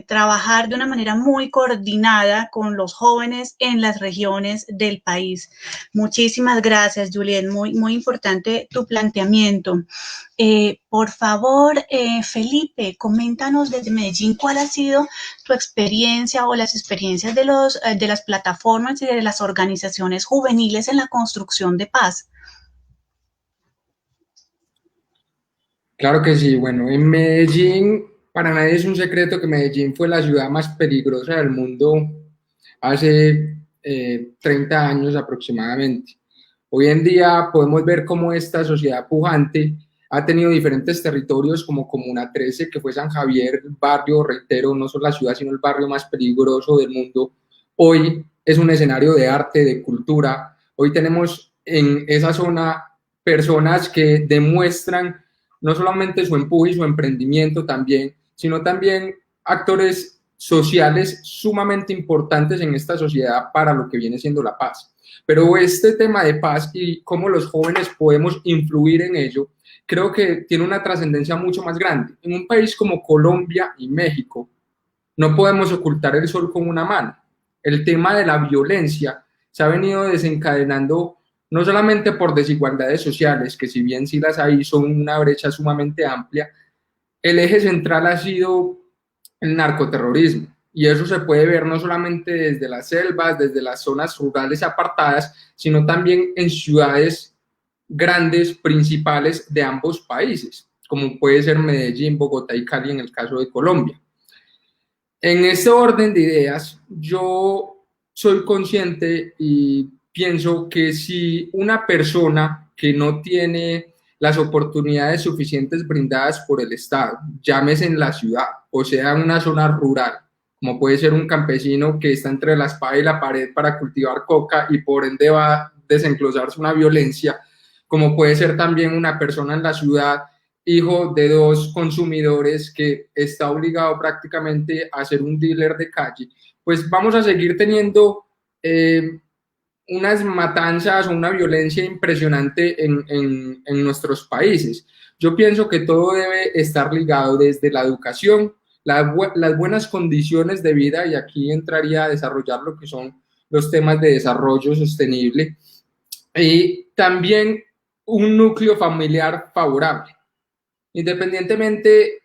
[SPEAKER 3] trabajar de una manera muy coordinada con los jóvenes en las regiones del país. Muchísimas gracias, Juliet. Muy importante tu planteamiento. Por favor, Felipe, coméntanos desde Medellín cuál ha sido tu experiencia o las experiencias de las plataformas y de las organizaciones juveniles en la construcción de paz.
[SPEAKER 8] Claro que sí. Bueno, en Medellín, para nadie es un secreto que Medellín fue la ciudad más peligrosa del mundo hace 30 años aproximadamente. Hoy en día podemos ver cómo esta sociedad pujante ha tenido diferentes territorios como Comuna 13, que fue San Javier, el barrio, reitero, no solo la ciudad, sino el barrio más peligroso del mundo. Hoy es un escenario de arte, de cultura. Hoy tenemos en esa zona personas que demuestran no solamente su empuje y su emprendimiento también, sino también actores sociales sumamente importantes en esta sociedad para lo que viene siendo la paz. Pero este tema de paz y cómo los jóvenes podemos influir en ello, creo que tiene una trascendencia mucho más grande. En un país como Colombia y México, no podemos ocultar el sol con una mano. El tema de la violencia se ha venido desencadenando no solamente por desigualdades sociales, que si bien sí las hay, son una brecha sumamente amplia, el eje central ha sido el narcoterrorismo. Y eso se puede ver no solamente desde las selvas, desde las zonas rurales apartadas, sino también en ciudades grandes, principales de ambos países, como puede ser Medellín, Bogotá y Cali en el caso de Colombia. En este orden de ideas, yo soy consciente y pienso que si una persona que no tiene las oportunidades suficientes brindadas por el Estado, llámese en la ciudad o sea en una zona rural, como puede ser un campesino que está entre la espada y la pared para cultivar coca y por ende va a desenglosarse una violencia, como puede ser también una persona en la ciudad, hijo de dos consumidores que está obligado prácticamente a ser un dealer de calle, pues vamos a seguir teniendo unas matanzas o una violencia impresionante en nuestros países. Yo pienso que todo debe estar ligado desde la educación, las buenas condiciones de vida, y aquí entraría a desarrollar lo que son los temas de desarrollo sostenible, y también un núcleo familiar favorable. Independientemente,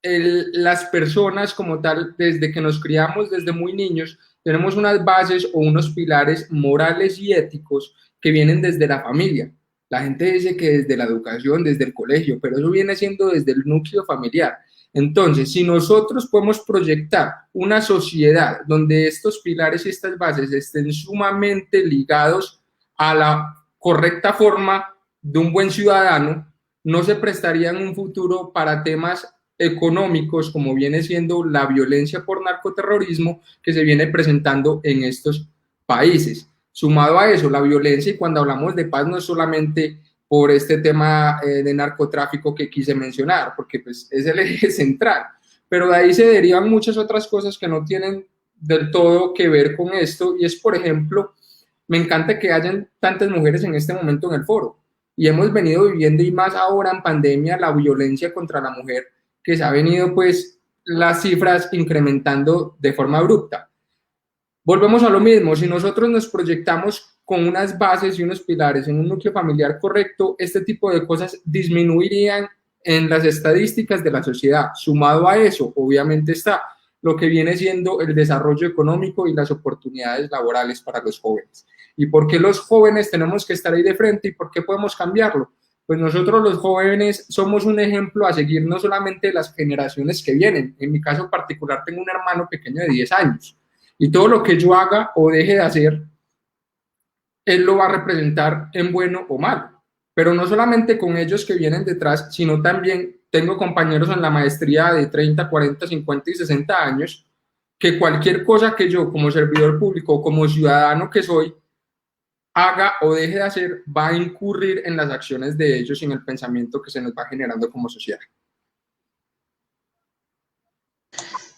[SPEAKER 8] las personas como tal, desde que nos criamos desde muy niños, tenemos unas bases o unos pilares morales y éticos que vienen desde la familia. La gente dice que desde la educación, desde el colegio, pero eso viene siendo desde el núcleo familiar. Entonces, si nosotros podemos proyectar una sociedad donde estos pilares y estas bases estén sumamente ligados a la correcta forma de un buen ciudadano, no se prestaría en un futuro para temas económicos como viene siendo la violencia por narcoterrorismo que se viene presentando en estos países. Sumado a eso, la violencia, y cuando hablamos de paz no es solamente por este tema de narcotráfico que quise mencionar, porque pues es el eje central, pero de ahí se derivan muchas otras cosas que no tienen del todo que ver con esto, y es, por ejemplo, me encanta que hayan tantas mujeres en este momento en el foro, y hemos venido viviendo, y más ahora en pandemia, la violencia contra la mujer, que se ha venido pues las cifras incrementando de forma abrupta. Volvemos a lo mismo, si nosotros nos proyectamos con unas bases y unos pilares en un núcleo familiar correcto, este tipo de cosas disminuirían en las estadísticas de la sociedad. Sumado a eso, obviamente está lo que viene siendo el desarrollo económico y las oportunidades laborales para los jóvenes. ¿Y por qué los jóvenes tenemos que estar ahí de frente y por qué podemos cambiarlo? Pues nosotros los jóvenes somos un ejemplo a seguir, no solamente las generaciones que vienen. En mi caso particular tengo un hermano pequeño de 10 años y todo lo que yo haga o deje de hacer, él lo va a representar en bueno o malo. Pero no solamente con ellos que vienen detrás, sino también tengo compañeros en la maestría de 30, 40, 50 y 60 años que cualquier cosa que yo como servidor público, como ciudadano que soy, haga o deje de hacer, va a incurrir en las acciones de ellos y en el pensamiento que se nos va generando como sociedad.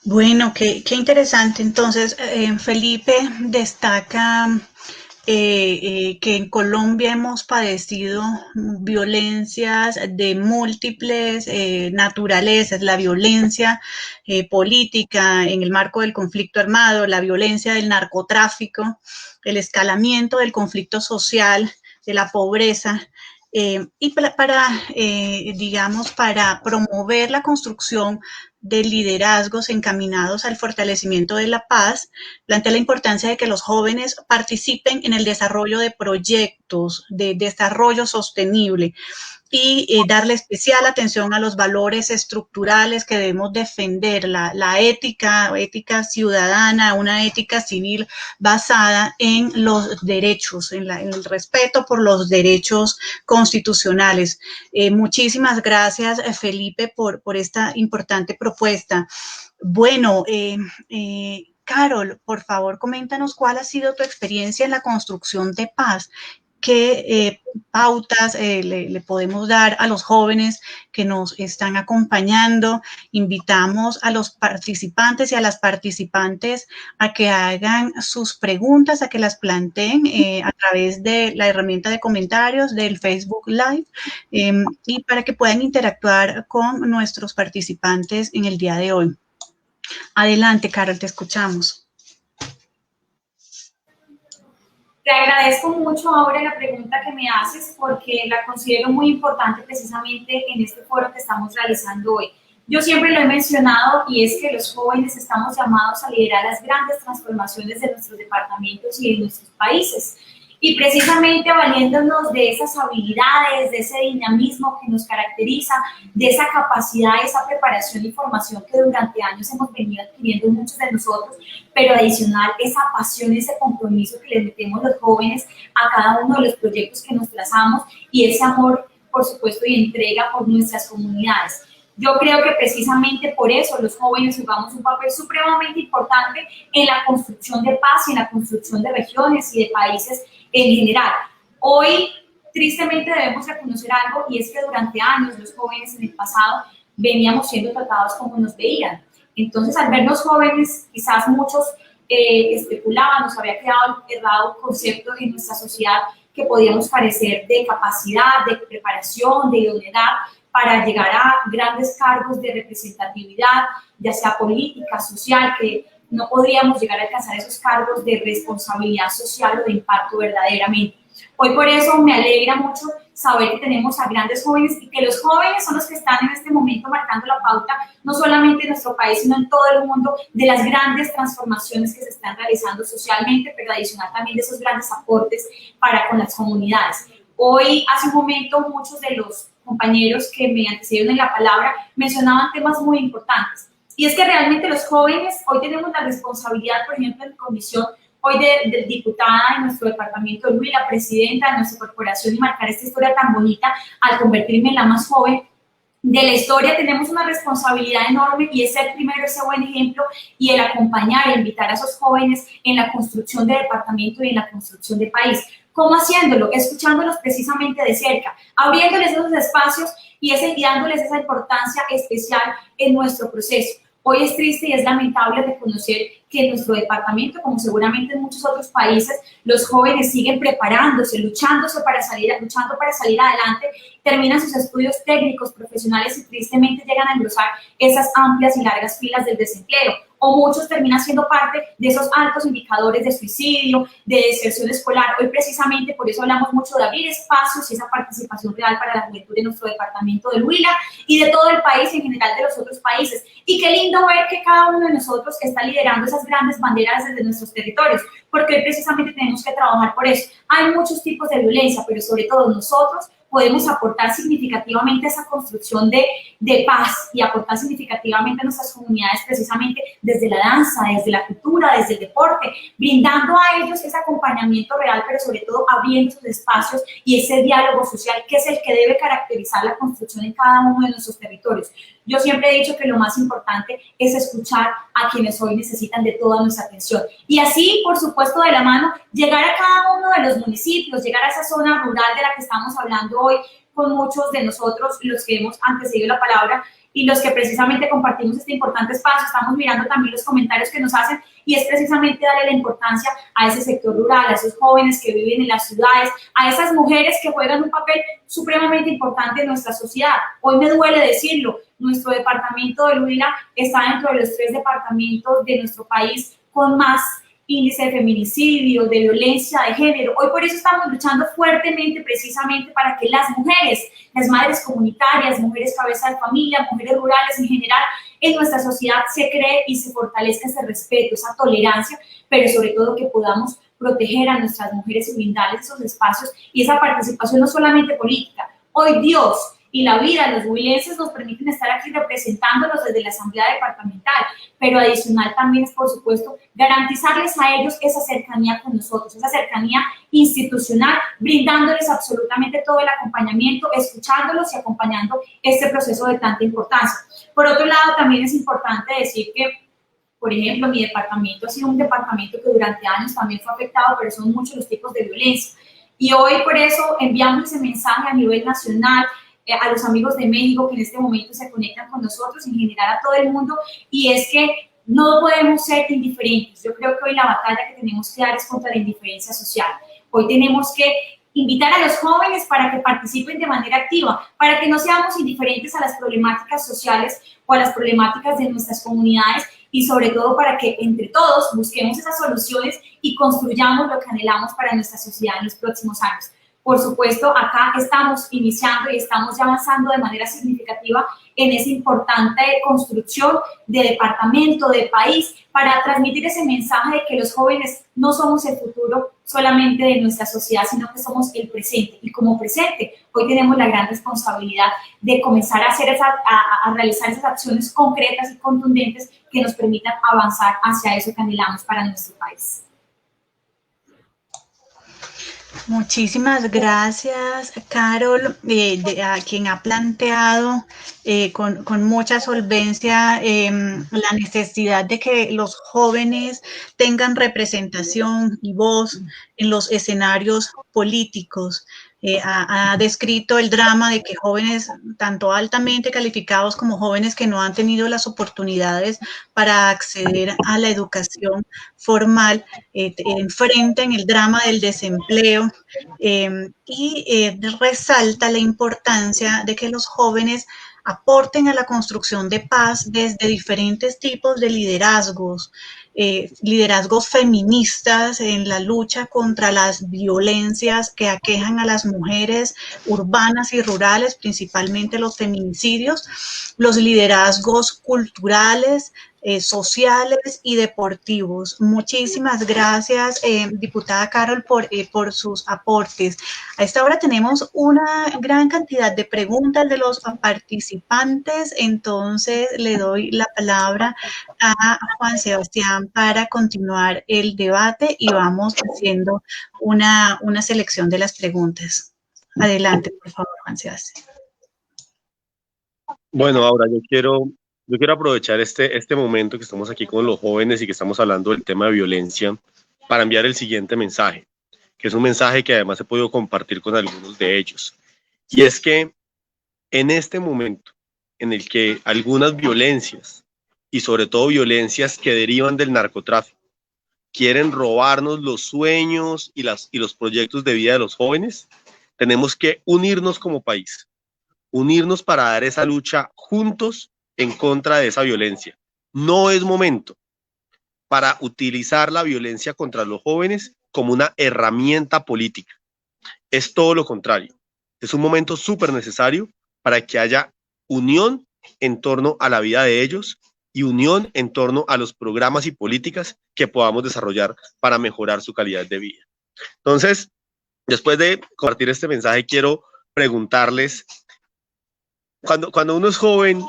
[SPEAKER 3] Bueno, qué interesante. Entonces, Felipe destaca que en Colombia hemos padecido violencias de múltiples naturalezas, la violencia política en el marco del conflicto armado, la violencia del narcotráfico, el escalamiento del conflicto social, de la pobreza, y para promover la construcción de liderazgos encaminados al fortalecimiento de la paz, plantea la importancia de que los jóvenes participen en el desarrollo de proyectos de desarrollo sostenible y darle especial atención a los valores estructurales que debemos defender, la ética ciudadana, una ética civil basada en los derechos, en el respeto por los derechos constitucionales. Muchísimas gracias, Felipe, por esta importante propuesta. Bueno, Carol, por favor, coméntanos cuál ha sido tu experiencia en la construcción de paz. ¿Qué pautas le podemos dar a los jóvenes que nos están acompañando? Invitamos a los participantes y a las participantes a que hagan sus preguntas, a que las planteen a través de la herramienta de comentarios del Facebook Live y para que puedan interactuar con nuestros participantes en el día de hoy. Adelante, Carol, te escuchamos.
[SPEAKER 6] Te agradezco mucho ahora la pregunta que me haces porque la considero muy importante precisamente en este foro que estamos realizando hoy. Yo siempre lo he mencionado y es que los jóvenes estamos llamados a liderar las grandes transformaciones de nuestros departamentos y de nuestros países. Y precisamente valiéndonos de esas habilidades, de ese dinamismo que nos caracteriza, de esa capacidad, esa preparación y formación que durante años hemos venido adquiriendo muchos de nosotros, pero adicional esa pasión, ese compromiso que les metemos los jóvenes a cada uno de los proyectos que nos trazamos y ese amor, por supuesto, y entrega por nuestras comunidades. Yo creo que precisamente por eso los jóvenes jugamos un papel supremamente importante en la construcción de paz y en la construcción de regiones y de países en general. Hoy, tristemente, debemos reconocer algo y es que durante años los jóvenes en el pasado veníamos siendo tratados como nos veían. Entonces, al vernos jóvenes, quizás muchos especulaban, nos había quedado el errado concepto en nuestra sociedad que podíamos carecer de capacidad, de preparación, de idoneidad para llegar a grandes cargos de representatividad, ya sea política, social, que no podríamos llegar a alcanzar esos cargos de responsabilidad social o de impacto verdaderamente. Hoy por eso me alegra mucho saber que tenemos a grandes jóvenes y que los jóvenes son los que están en este momento marcando la pauta, no solamente en nuestro país, sino en todo el mundo, de las grandes transformaciones que se están realizando socialmente, pero adicional también de esos grandes aportes para con las comunidades. Hoy, hace un momento, muchos de los compañeros que me antecedieron en la palabra mencionaban temas muy importantes. Y es que realmente los jóvenes hoy tenemos la responsabilidad, por ejemplo, en condición hoy de diputada en nuestro departamento de Huila, presidenta de nuestra corporación y marcar esta historia tan bonita al convertirme en la más joven de la historia. Tenemos una responsabilidad enorme y es ser primero ese buen ejemplo y el acompañar e invitar a esos jóvenes en la construcción de departamento y en la construcción de país. ¿Cómo haciéndolo? Escuchándolos precisamente de cerca, abriéndoles esos espacios y dándoles esa importancia especial en nuestro proceso. Hoy es triste y es lamentable reconocer que en nuestro departamento, como seguramente en muchos otros países, los jóvenes siguen preparándose, luchando para salir adelante, terminan sus estudios técnicos, profesionales y tristemente llegan a engrosar esas amplias y largas filas del desempleo. O muchos terminan siendo parte de esos altos indicadores de suicidio, de deserción escolar. Hoy precisamente por eso hablamos mucho de abrir espacios y esa participación real para la juventud de nuestro departamento del Huila y de todo el país y en general de los otros países. Y qué lindo ver que cada uno de nosotros está liderando esas grandes banderas desde nuestros territorios, porque hoy precisamente tenemos que trabajar por eso. Hay muchos tipos de violencia, pero sobre todo nosotros podemos aportar significativamente a esa construcción de paz y aportar significativamente a nuestras comunidades precisamente desde la danza, desde la cultura, desde el deporte, brindando a ellos ese acompañamiento real, pero sobre todo abriendo esos espacios y ese diálogo social que es el que debe caracterizar la construcción en cada uno de nuestros territorios. Yo siempre he dicho que lo más importante es escuchar a quienes hoy necesitan de toda nuestra atención. Y así, por supuesto, de la mano, llegar a cada uno de los municipios, llegar a esa zona rural de la que estamos hablando hoy con muchos de nosotros, los que hemos antecedido la palabra y los que precisamente compartimos este importante espacio. Estamos mirando también los comentarios que nos hacen y es precisamente darle la importancia a ese sector rural, a esos jóvenes que viven en las ciudades, a esas mujeres que juegan un papel supremamente importante en nuestra sociedad. Hoy me duele decirlo, nuestro departamento de Huila está dentro de los 3 departamentos de nuestro país con más índice de feminicidio, de violencia de género. Hoy por eso estamos luchando fuertemente precisamente para que las mujeres, las madres comunitarias, mujeres cabeza de familia, mujeres rurales en general, en nuestra sociedad se cree y se fortalezca ese respeto, esa tolerancia, pero sobre todo que podamos proteger a nuestras mujeres y brindarles esos espacios y esa participación no solamente política. Hoy Dios y la vida, los huilenses nos permiten estar aquí representándolos desde la Asamblea Departamental, pero adicional también es, por supuesto, garantizarles a ellos esa cercanía con nosotros, esa cercanía institucional, brindándoles absolutamente todo el acompañamiento, escuchándolos y acompañando este proceso de tanta importancia. Por otro lado, también es importante decir que, por ejemplo, mi departamento ha sido un departamento que durante años también fue afectado, pero son muchos los tipos de violencia. Y hoy por eso enviamos ese mensaje a nivel nacional, a los amigos de México que en este momento se conectan con nosotros, en general a todo el mundo, y es que no podemos ser indiferentes. Yo creo que hoy la batalla que tenemos que dar es contra la indiferencia social. Hoy tenemos que invitar a los jóvenes para que participen de manera activa, para que no seamos indiferentes a las problemáticas sociales o a las problemáticas de nuestras comunidades y sobre todo para que entre todos busquemos esas soluciones y construyamos lo que anhelamos para nuestra sociedad en los próximos años. Por supuesto, acá estamos iniciando y estamos ya avanzando de manera significativa en esa importante construcción de departamento, de país, para transmitir ese mensaje de que los jóvenes no somos el futuro solamente de nuestra sociedad, sino que somos el presente. Y como presente, hoy tenemos la gran responsabilidad de comenzar a realizar esas acciones concretas y contundentes que nos permitan avanzar hacia eso que anhelamos para nuestro país.
[SPEAKER 3] Muchísimas gracias, Carol, a quien ha planteado con mucha solvencia la necesidad de que los jóvenes tengan representación y voz en los escenarios políticos. Ha descrito el drama de que jóvenes tanto altamente calificados como jóvenes que no han tenido las oportunidades para acceder a la educación formal enfrentan el drama del desempleo y resalta la importancia de que los jóvenes aporten a la construcción de paz desde diferentes tipos de liderazgos, liderazgos feministas en la lucha contra las violencias que aquejan a las mujeres urbanas y rurales, principalmente los feminicidios, los liderazgos culturales, sociales y deportivos. Muchísimas gracias, diputada Carol, por sus aportes. A esta hora tenemos una gran cantidad de preguntas de los participantes, entonces le doy la palabra a Juan Sebastián para continuar el debate y vamos haciendo una selección de las preguntas. Adelante, por favor, Juan Sebastián.
[SPEAKER 4] Bueno, ahora yo quiero aprovechar este momento que estamos aquí con los jóvenes y que estamos hablando del tema de violencia para enviar el siguiente mensaje, que es un mensaje que además he podido compartir con algunos de ellos. Y es que en este momento en el que algunas violencias, y sobre todo violencias que derivan del narcotráfico, quieren robarnos los sueños y los proyectos de vida de los jóvenes, tenemos que unirnos como país, unirnos para dar esa lucha juntos en contra de esa violencia. No es momento para utilizar la violencia contra los jóvenes como una herramienta política. Es todo lo contrario. Es un momento súper necesario para que haya unión en torno a la vida de ellos y unión en torno a los programas y políticas que podamos desarrollar para mejorar su calidad de vida. Entonces, después de compartir este mensaje, quiero preguntarles, cuando uno es joven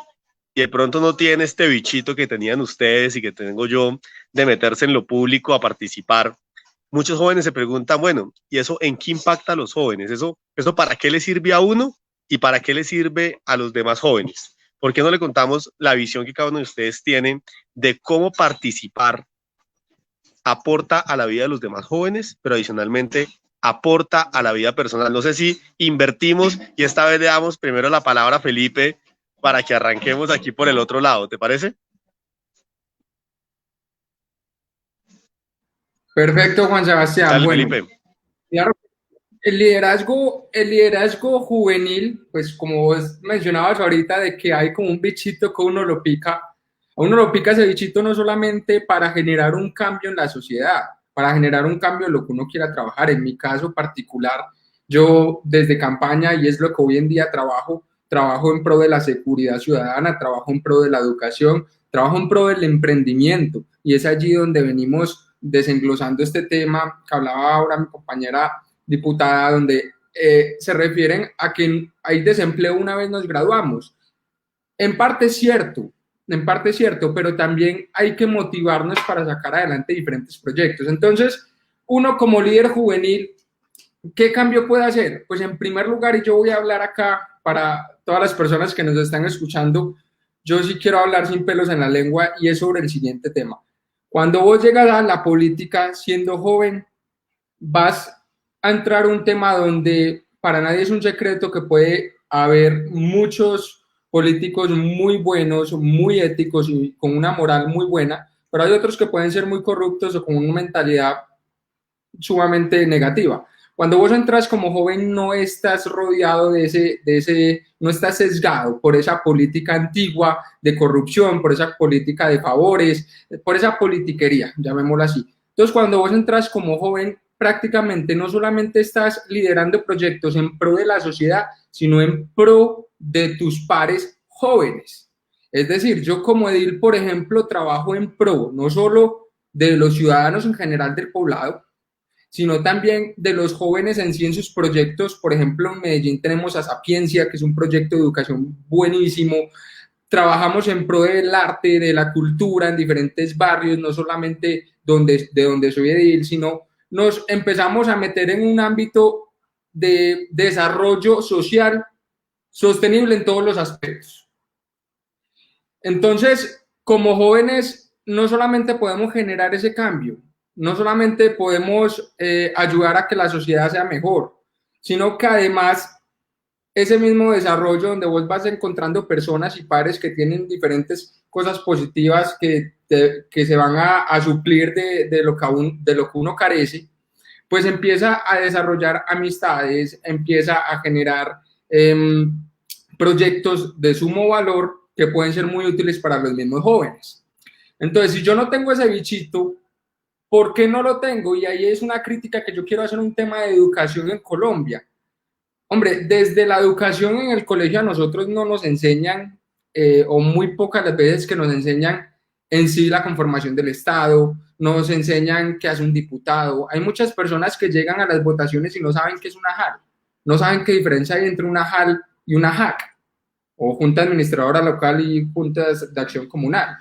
[SPEAKER 4] y de pronto no tiene este bichito que tenían ustedes y que tengo yo de meterse en lo público a participar, muchos jóvenes se preguntan, bueno, ¿y eso en qué impacta a los jóvenes? ¿Eso para qué le sirve a uno y para qué le sirve a los demás jóvenes? ¿Por qué no le contamos la visión que cada uno de ustedes tiene de cómo participar aporta a la vida de los demás jóvenes, pero adicionalmente aporta a la vida personal? No sé si invertimos y esta vez le damos primero la palabra a Felipe para que arranquemos aquí por el otro lado, ¿te parece?
[SPEAKER 8] Perfecto, Juan Sebastián.
[SPEAKER 4] Dale,
[SPEAKER 8] bueno,
[SPEAKER 4] Felipe.
[SPEAKER 8] Claro, el liderazgo juvenil, pues como vos mencionabas ahorita, de que hay como un bichito que uno lo pica, a uno lo pica ese bichito no solamente para generar un cambio en la sociedad, para generar un cambio en lo que uno quiera trabajar. En mi caso particular, yo desde campaña, y es lo que hoy en día trabajo en pro de la seguridad ciudadana, trabajo en pro de la educación, trabajo en pro del emprendimiento, y es allí donde venimos desenglosando este tema que hablaba ahora mi compañera diputada, donde se refieren a que hay desempleo una vez nos graduamos. En parte es cierto, pero también hay que motivarnos para sacar adelante diferentes proyectos. Entonces, uno como líder juvenil, ¿qué cambio puede hacer? Pues en primer lugar, y yo voy a hablar acá para todas las personas que nos están escuchando, yo sí quiero hablar sin pelos en la lengua y es sobre el siguiente tema. Cuando vos llegas a la política siendo joven, vas a entrar a un tema donde para nadie es un secreto que puede haber muchos políticos muy buenos, muy éticos y con una moral muy buena, pero hay otros que pueden ser muy corruptos o con una mentalidad sumamente negativa. Cuando vos entras como joven no estás rodeado no estás sesgado por esa política antigua de corrupción, por esa política de favores, por esa politiquería, llamémosla así. Entonces, cuando vos entras como joven, prácticamente no solamente estás liderando proyectos en pro de la sociedad, sino en pro de tus pares jóvenes. Es decir, yo como edil, por ejemplo, trabajo en pro no solo de los ciudadanos en general del poblado, sino también de los jóvenes en sí en sus proyectos. Por ejemplo, en Medellín tenemos a Sapiencia, que es un proyecto de educación buenísimo. Trabajamos en pro del arte, de la cultura en diferentes barrios, no solamente de donde soy edil, sino nos empezamos a meter en un ámbito de desarrollo social sostenible en todos los aspectos. Entonces, como jóvenes, no solamente podemos generar ese cambio, no solamente podemos ayudar a que la sociedad sea mejor, sino que además ese mismo desarrollo donde vos vas encontrando personas y pares que tienen diferentes cosas positivas que se van a suplir de lo que uno carece, pues empieza a desarrollar amistades, empieza a generar proyectos de sumo valor que pueden ser muy útiles para los mismos jóvenes. Entonces, si yo no tengo ese bichito, ¿por qué no lo tengo? Y ahí es una crítica que yo quiero hacer, un tema de educación en Colombia. Hombre, desde la educación en el colegio a nosotros no nos enseñan, o muy pocas las veces que nos enseñan en sí la conformación del Estado, nos enseñan qué hace un diputado. Hay muchas personas que llegan a las votaciones y no saben qué es una JAL, no saben qué diferencia hay entre una JAL y una JAC, o Junta Administradora Local y Juntas de Acción Comunal.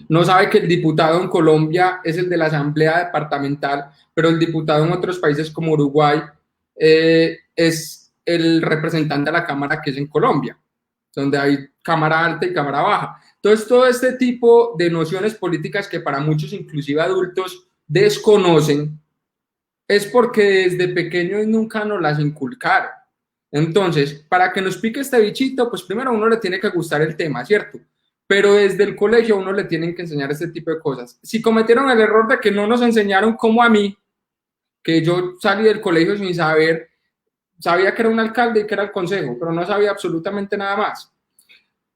[SPEAKER 8] No sabe que el diputado en Colombia es el de la Asamblea Departamental, pero el diputado en otros países como Uruguay es el representante de la Cámara, que es en Colombia, donde hay Cámara Alta y Cámara Baja. Entonces, todo este tipo de nociones políticas que para muchos, inclusive adultos, desconocen, es porque desde pequeños nunca nos las inculcaron. Entonces, para que nos pique este bichito, pues primero a uno le tiene que gustar el tema, ¿cierto? Pero desde el colegio a uno le tienen que enseñar este tipo de cosas. Si cometieron el error de que no nos enseñaron como a mí, que yo salí del colegio sin saber, sabía que era un alcalde y que era el consejo, pero no sabía absolutamente nada más.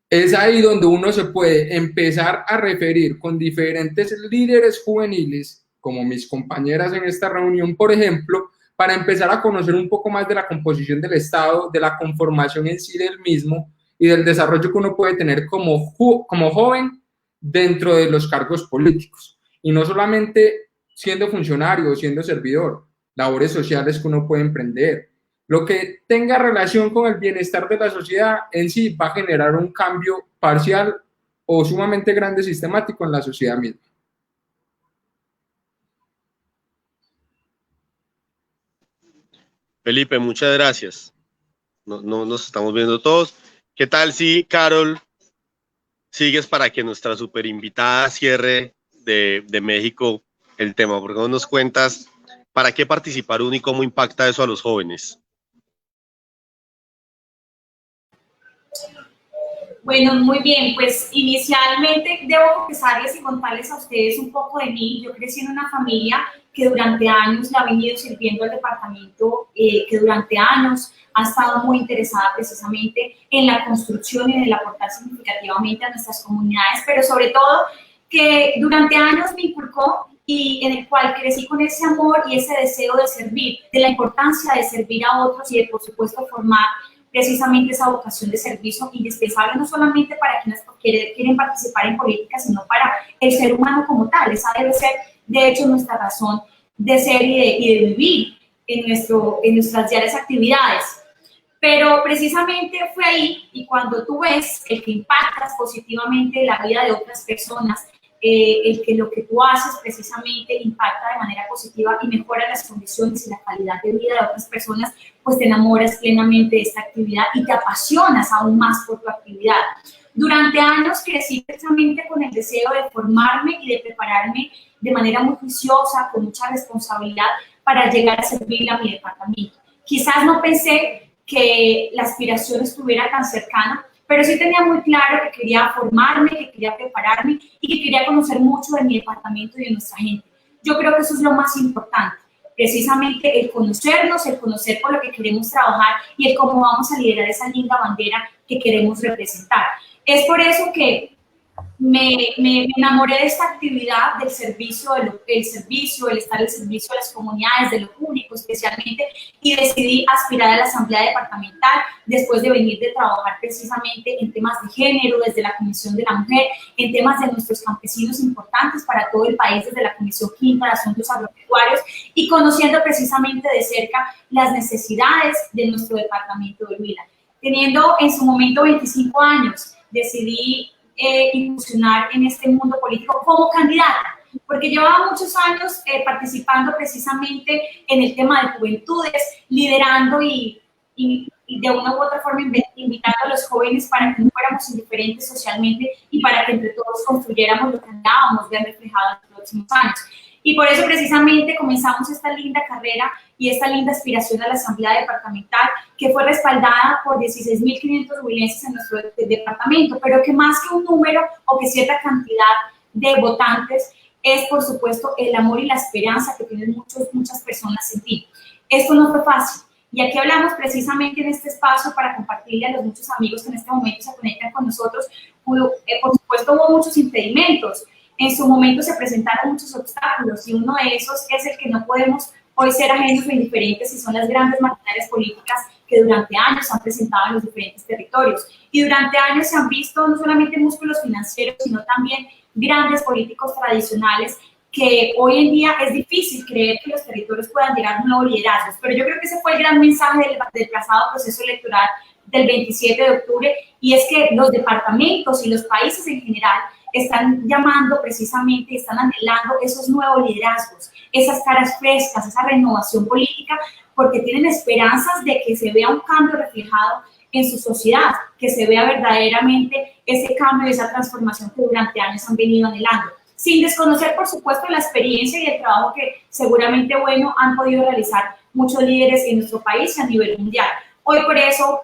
[SPEAKER 8] Es ahí donde uno se puede empezar a referir con diferentes líderes juveniles, como mis compañeras en esta reunión, por ejemplo, para empezar a conocer un poco más de la composición del Estado, de la conformación en sí del mismo y del desarrollo que uno puede tener como joven dentro de los cargos políticos. Y no solamente siendo funcionario o siendo servidor, labores sociales que uno puede emprender. Lo que tenga relación con el bienestar de la sociedad en sí va a generar un cambio parcial o sumamente grande sistemático en la sociedad misma.
[SPEAKER 4] Felipe, muchas gracias. No nos estamos viendo todos. ¿Qué tal si, Carol, sigues para que nuestra super invitada cierre de México el tema? ¿Por qué no nos cuentas para qué participar uno y cómo impacta eso a los jóvenes?
[SPEAKER 6] Bueno, muy bien, pues inicialmente debo confesarles y contarles a ustedes un poco de mí. Yo crecí en una familia que durante años le ha venido sirviendo al departamento, que durante años ha estado muy interesada precisamente en la construcción y en el aportar significativamente a nuestras comunidades, pero sobre todo que durante años me inculcó y en el cual crecí con ese amor y ese deseo de servir, de la importancia de servir a otros y de, por supuesto, formar precisamente esa vocación de servicio indispensable no solamente para quienes quieren participar en política, sino para el ser humano como tal. Esa debe ser, de hecho, nuestra razón de ser y de vivir en nuestras diarias actividades. Pero precisamente fue ahí, y cuando tú ves el que impactas positivamente la vida de otras personas, el que lo que tú haces precisamente impacta de manera positiva y mejora las condiciones y la calidad de vida de otras personas, pues te enamoras plenamente de esta actividad y te apasionas aún más por tu actividad. Durante años crecí precisamente con el deseo de formarme y de prepararme de manera muy juiciosa, con mucha responsabilidad, para llegar a servirle a mi departamento. Quizás no pensé que la aspiración estuviera tan cercana, pero sí tenía muy claro que quería formarme, que quería prepararme y que quería conocer mucho de mi departamento y de nuestra gente. Yo creo que eso es lo más importante, precisamente el conocernos, el conocer por lo que queremos trabajar y el cómo vamos a liderar esa linda bandera que queremos representar. Es por eso que me enamoré de esta actividad del servicio, el estar al servicio de las comunidades, de lo público especialmente, y decidí aspirar a la Asamblea Departamental después de venir de trabajar precisamente en temas de género, desde la Comisión de la Mujer, en temas de nuestros campesinos importantes para todo el país, desde la Comisión Quinta de Asuntos Agropecuarios, y conociendo precisamente de cerca las necesidades de nuestro departamento de Huila. Teniendo en su momento 25 años, decidí incursionar en este mundo político como candidata, porque llevaba muchos años participando precisamente en el tema de juventudes, liderando y de una u otra forma invitando a los jóvenes para que no fuéramos indiferentes socialmente y para que entre todos construyéramos lo que andábamos ver reflejado en los próximos años. Y por eso precisamente comenzamos esta linda carrera y esta linda aspiración a la Asamblea Departamental, que fue respaldada por 16.500 huilenses en nuestro departamento, pero que más que un número o que cierta cantidad de votantes es, por supuesto, el amor y la esperanza que tienen muchas personas en ti. Esto no fue fácil. Y aquí hablamos precisamente en este espacio para compartirle a los muchos amigos que en este momento se conectan con nosotros. Por supuesto, hubo muchos impedimentos. En su momento se presentaron muchos obstáculos y uno de esos es el que no podemos hoy ser ajenos o indiferentes y son las grandes maquinarias políticas que durante años se han presentado en los diferentes territorios. Y durante años se han visto no solamente músculos financieros, sino también grandes políticos tradicionales que hoy en día es difícil creer que los territorios puedan llegar a nuevos liderazgos. Pero yo creo que ese fue el gran mensaje del pasado proceso electoral del 27 de octubre y es que los departamentos y los países en general están llamando precisamente, están anhelando esos nuevos liderazgos, esas caras frescas, esa renovación política, porque tienen esperanzas de que se vea un cambio reflejado en su sociedad, que se vea verdaderamente ese cambio, esa transformación que durante años han venido anhelando. Sin desconocer, por supuesto, la experiencia y el trabajo que seguramente, bueno, han podido realizar muchos líderes en nuestro país y a nivel mundial. Hoy, por eso,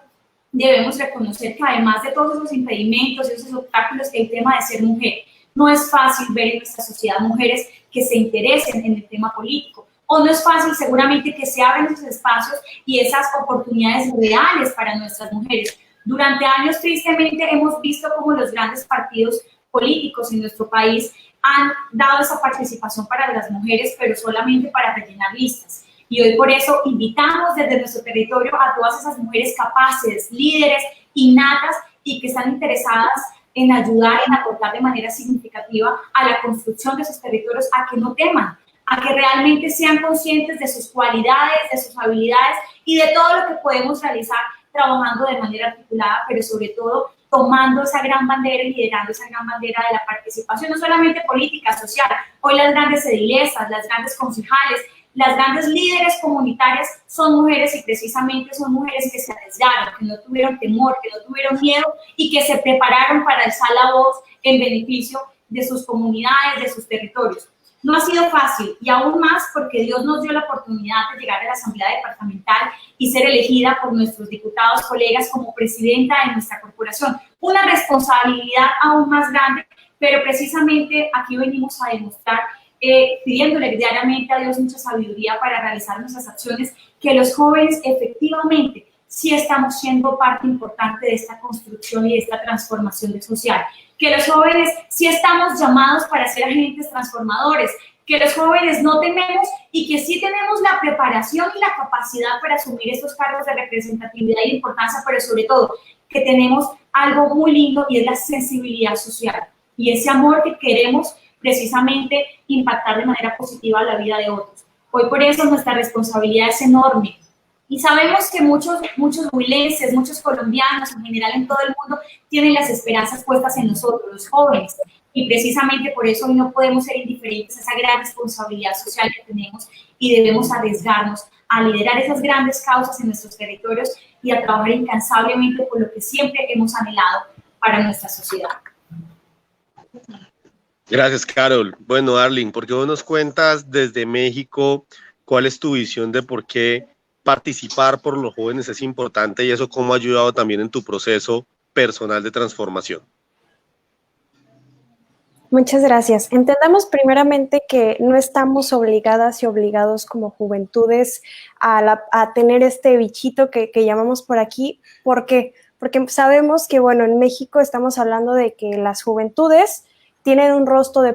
[SPEAKER 6] debemos reconocer que además de todos esos impedimentos y esos obstáculos, el tema de ser mujer. No es fácil ver en nuestra sociedad mujeres que se interesen en el tema político, o no es fácil seguramente que se abran esos espacios y esas oportunidades reales para nuestras mujeres. Durante años, tristemente, hemos visto cómo los grandes partidos políticos en nuestro país han dado esa participación para las mujeres, pero solamente para rellenar listas. Y hoy por eso invitamos desde nuestro territorio a todas esas mujeres capaces, líderes, innatas y que están interesadas en ayudar, en aportar de manera significativa a la construcción de esos territorios, a que no teman, a que realmente sean conscientes de sus cualidades, de sus habilidades y de todo lo que podemos realizar trabajando de manera articulada, pero sobre todo tomando esa gran bandera y liderando esa gran bandera de la participación, no solamente política, social. Hoy las grandes edilesas, las grandes concejales, las grandes líderes comunitarias son mujeres y precisamente son mujeres que se arriesgaron, que no tuvieron temor, que no tuvieron miedo y que se prepararon para alzar la voz en beneficio de sus comunidades, de sus territorios. No ha sido fácil y aún más porque Dios nos dio la oportunidad de llegar a la Asamblea Departamental y ser elegida por nuestros diputados, colegas como presidenta de nuestra corporación. Una responsabilidad aún más grande, pero precisamente aquí venimos a demostrar pidiéndole diariamente a Dios mucha sabiduría para realizar nuestras acciones, que los jóvenes efectivamente sí estamos siendo parte importante de esta construcción y de esta transformación social, que los jóvenes sí estamos llamados para ser agentes transformadores, que los jóvenes no tememos y que sí tenemos la preparación y la capacidad para asumir estos cargos de representatividad y importancia, pero sobre todo que tenemos algo muy lindo y es la sensibilidad social y ese amor que queremos precisamente impactar de manera positiva la vida de otros. Hoy por eso nuestra responsabilidad es enorme y sabemos que muchos huilenses, muchos colombianos en general en todo el mundo tienen las esperanzas puestas en nosotros, los jóvenes, y precisamente por eso hoy no podemos ser indiferentes a esa gran responsabilidad social que tenemos y debemos arriesgarnos a liderar esas grandes causas en nuestros territorios y a trabajar incansablemente por lo que siempre hemos anhelado para nuestra sociedad.
[SPEAKER 4] Gracias, Carol. Bueno, Arlene, ¿por qué vos nos cuentas desde México cuál es tu visión de por qué participar por los jóvenes es importante y eso cómo ha ayudado también en tu proceso personal de transformación?
[SPEAKER 5] Muchas gracias. Entendamos primeramente que no estamos obligadas y obligados como juventudes a tener este bichito que llamamos por aquí. ¿Por qué? Porque sabemos que, bueno, en México estamos hablando de que las juventudes tienen un rostro de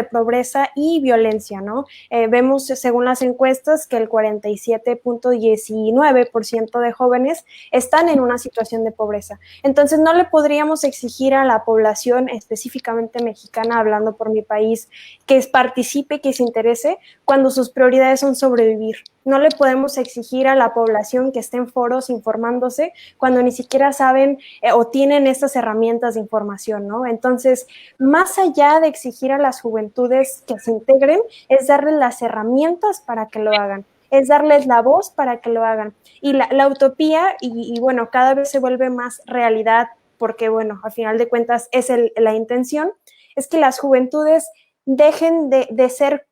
[SPEAKER 5] pobreza y violencia, ¿no? Vemos, según las encuestas, que el 47.19% de jóvenes están en una situación de pobreza. Entonces, no le podríamos exigir a la población, específicamente mexicana, hablando por mi país, que participe, que se interese, cuando sus prioridades son sobrevivir. No le podemos exigir a la población que esté en foros informándose cuando ni siquiera saben o tienen estas herramientas de información, ¿no? Entonces, más allá de exigir a las juventudes que se integren, es darles las herramientas para que lo hagan, es darles la voz para que lo hagan. Y la utopía, y bueno, cada vez se vuelve más realidad, porque bueno, al final de cuentas es la intención, es que las juventudes dejen de ser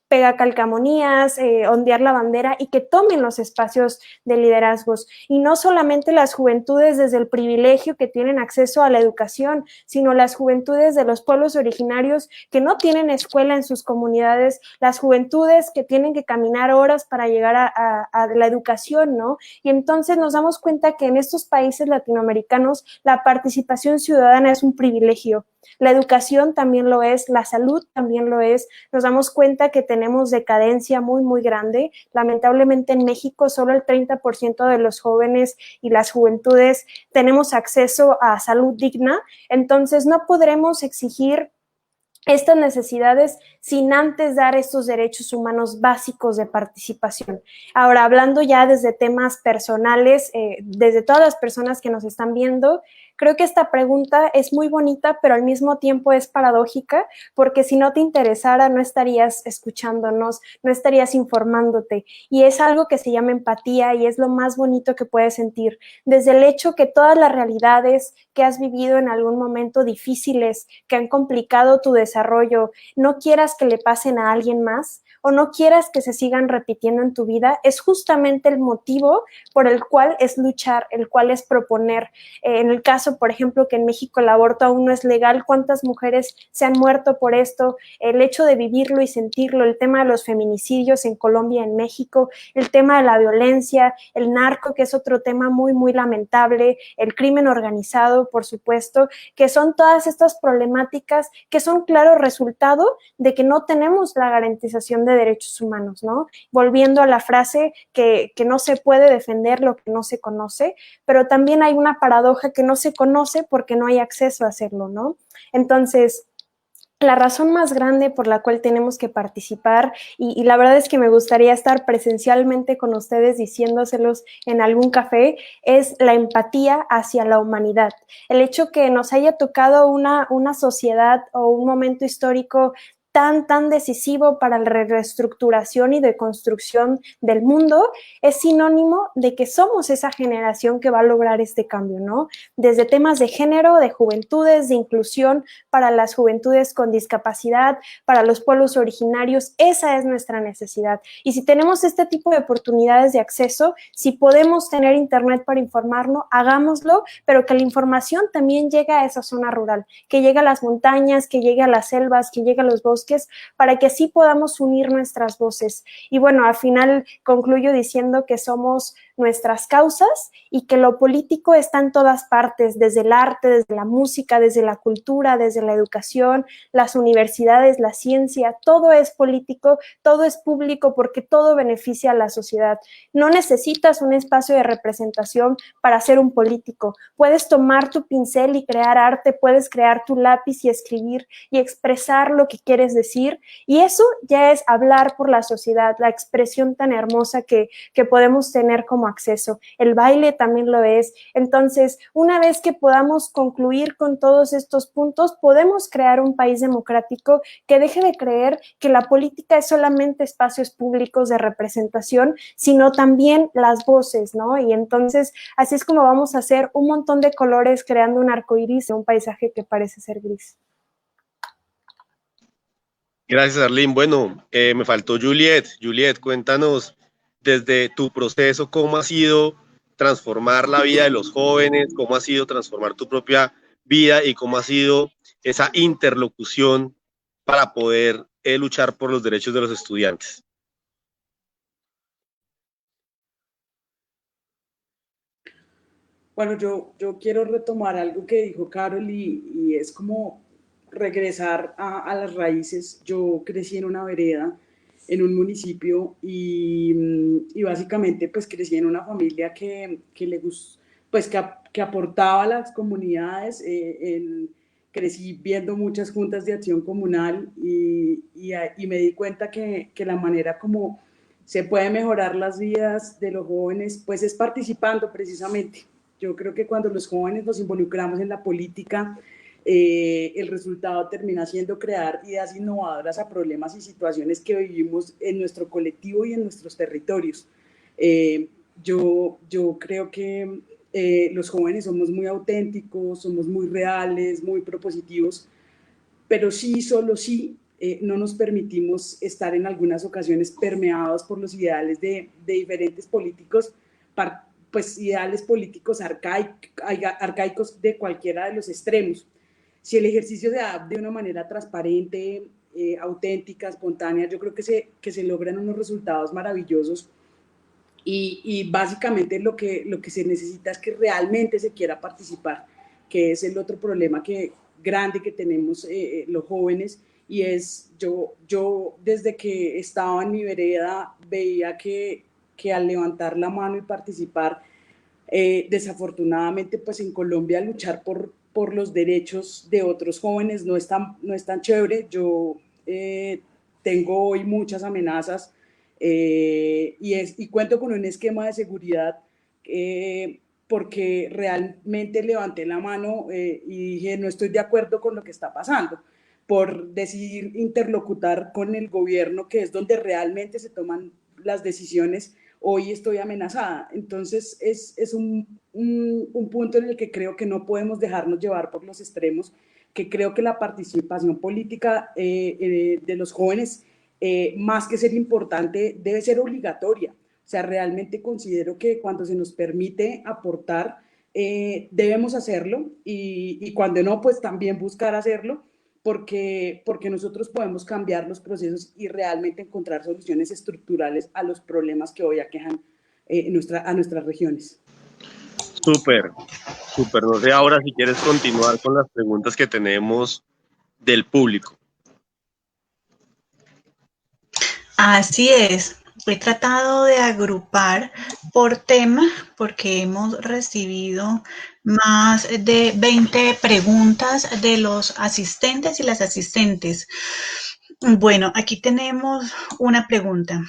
[SPEAKER 5] pegacalcamonías, ondear la bandera y que tomen los espacios de liderazgos. Y no solamente las juventudes desde el privilegio que tienen acceso a la educación, sino las juventudes de los pueblos originarios que no tienen escuela en sus comunidades, las juventudes que tienen que caminar horas para llegar a la educación, ¿no? Y entonces nos damos cuenta que en estos países latinoamericanos la participación ciudadana es un privilegio. La educación también lo es, la salud también lo es. Nos damos cuenta que tenemos decadencia muy, muy grande. Lamentablemente en México solo el 30% de los jóvenes y las juventudes tenemos acceso a salud digna. Entonces no podremos exigir estas necesidades sin antes dar estos derechos humanos básicos de participación. Ahora, hablando ya desde temas personales, desde todas las personas que nos están viendo, creo que esta pregunta es muy bonita, pero al mismo tiempo es paradójica, porque si no te interesara, no estarías escuchándonos, no estarías informándote. Y es algo que se llama empatía y es lo más bonito que puedes sentir. Desde el hecho que todas las realidades que has vivido en algún momento difíciles, que han complicado tu desarrollo, no quieras que le pasen a alguien más o no quieras que se sigan repitiendo en tu vida, es justamente el motivo por el cual es luchar, el cual es proponer. En el caso, por ejemplo, que en México el aborto aún no es legal, ¿cuántas mujeres se han muerto por esto? El hecho de vivirlo y sentirlo, el tema de los feminicidios en Colombia, en México, el tema de la violencia, el narco, que es otro tema muy, muy lamentable, el crimen organizado, por supuesto, que son todas estas problemáticas que son claro resultado de que no tenemos la garantización de derechos humanos, ¿no? Volviendo a la frase que no se puede defender lo que no se conoce, pero también hay una paradoja que no se conoce porque no hay acceso a hacerlo, ¿no? Entonces, la razón más grande por la cual tenemos que participar, y la verdad es que me gustaría estar presencialmente con ustedes diciéndoselos en algún café, es la empatía hacia la humanidad. El hecho que nos haya tocado una sociedad o un momento histórico tan decisivo para la reestructuración y deconstrucción del mundo, es sinónimo de que somos esa generación que va a lograr este cambio, ¿no? Desde temas de género, de juventudes, de inclusión para las juventudes con discapacidad, para los pueblos originarios, esa es nuestra necesidad. Y si tenemos este tipo de oportunidades de acceso, si podemos tener internet para informarnos, hagámoslo, pero que la información también llegue a esa zona rural, que llegue a las montañas, que llegue a las selvas, que llegue a los bosques, para que así podamos unir nuestras voces. Y bueno, al final concluyo diciendo que somos nuestras causas y que lo político está en todas partes, desde el arte, desde la música, desde la cultura, desde la educación, las universidades, la ciencia, todo es político, todo es público porque todo beneficia a la sociedad. No necesitas un espacio de representación para ser un político. Puedes tomar tu pincel y crear arte, puedes crear tu lápiz y escribir y expresar lo que quieres decir, y eso ya es hablar por la sociedad, la expresión tan hermosa que podemos tener como acceso. El baile también lo es. Entonces, una vez que podamos concluir con todos estos puntos, podemos crear un país democrático que deje de creer que la política es solamente espacios públicos de representación, sino también las voces, ¿no? Y entonces, así es como vamos a hacer un montón de colores creando un arco iris en un paisaje que parece ser gris.
[SPEAKER 4] Gracias, Arlene. Bueno, me faltó Juliet. Juliet, cuéntanos desde tu proceso cómo ha sido transformar la vida de los jóvenes, cómo ha sido transformar tu propia vida y cómo ha sido esa interlocución para poder luchar por los derechos de los estudiantes.
[SPEAKER 7] Bueno, yo quiero retomar algo que dijo Carol y es como regresar a las raíces. Yo crecí en una vereda, en un municipio y básicamente pues crecí en una familia que le gustó, pues que aportaba a las comunidades. Crecí viendo muchas juntas de acción comunal y me di cuenta que la manera como se puede mejorar las vidas de los jóvenes pues es participando precisamente. Yo creo que cuando los jóvenes nos involucramos en la política, el resultado termina siendo crear ideas innovadoras a problemas y situaciones que vivimos en nuestro colectivo y en nuestros territorios. Yo creo que los jóvenes somos muy auténticos, somos muy reales, muy propositivos, pero sí, solo sí, no nos permitimos estar en algunas ocasiones permeados por los ideales de diferentes políticos, pues ideales políticos arcaicos de cualquiera de los extremos. Si el ejercicio se da de una manera transparente, auténtica, espontánea, yo creo que se logran unos resultados maravillosos y básicamente lo que se necesita es que realmente se quiera participar, que es el otro problema grande que tenemos los jóvenes, y es yo desde que estaba en mi vereda veía que al levantar la mano y participar, desafortunadamente pues en Colombia luchar por los derechos de otros jóvenes no es tan chévere. Yo tengo hoy muchas amenazas y cuento con un esquema de seguridad porque realmente levanté la mano y dije no estoy de acuerdo con lo que está pasando, por decidir interlocutar con el gobierno, que es donde realmente se toman las decisiones. Hoy estoy amenazada. Entonces es un punto en el que creo que no podemos dejarnos llevar por los extremos, que creo que la participación política de los jóvenes, más que ser importante, debe ser obligatoria. O sea, realmente considero que cuando se nos permite aportar, debemos hacerlo y cuando no, pues también buscar hacerlo, porque nosotros podemos cambiar los procesos y realmente encontrar soluciones estructurales a los problemas que hoy aquejan a nuestras regiones.
[SPEAKER 4] Súper. No sé ahora si quieres continuar con las preguntas que tenemos del público.
[SPEAKER 3] Así es. He tratado de agrupar por tema porque hemos recibido más de 20 preguntas de los asistentes y las asistentes. Bueno, aquí tenemos una pregunta.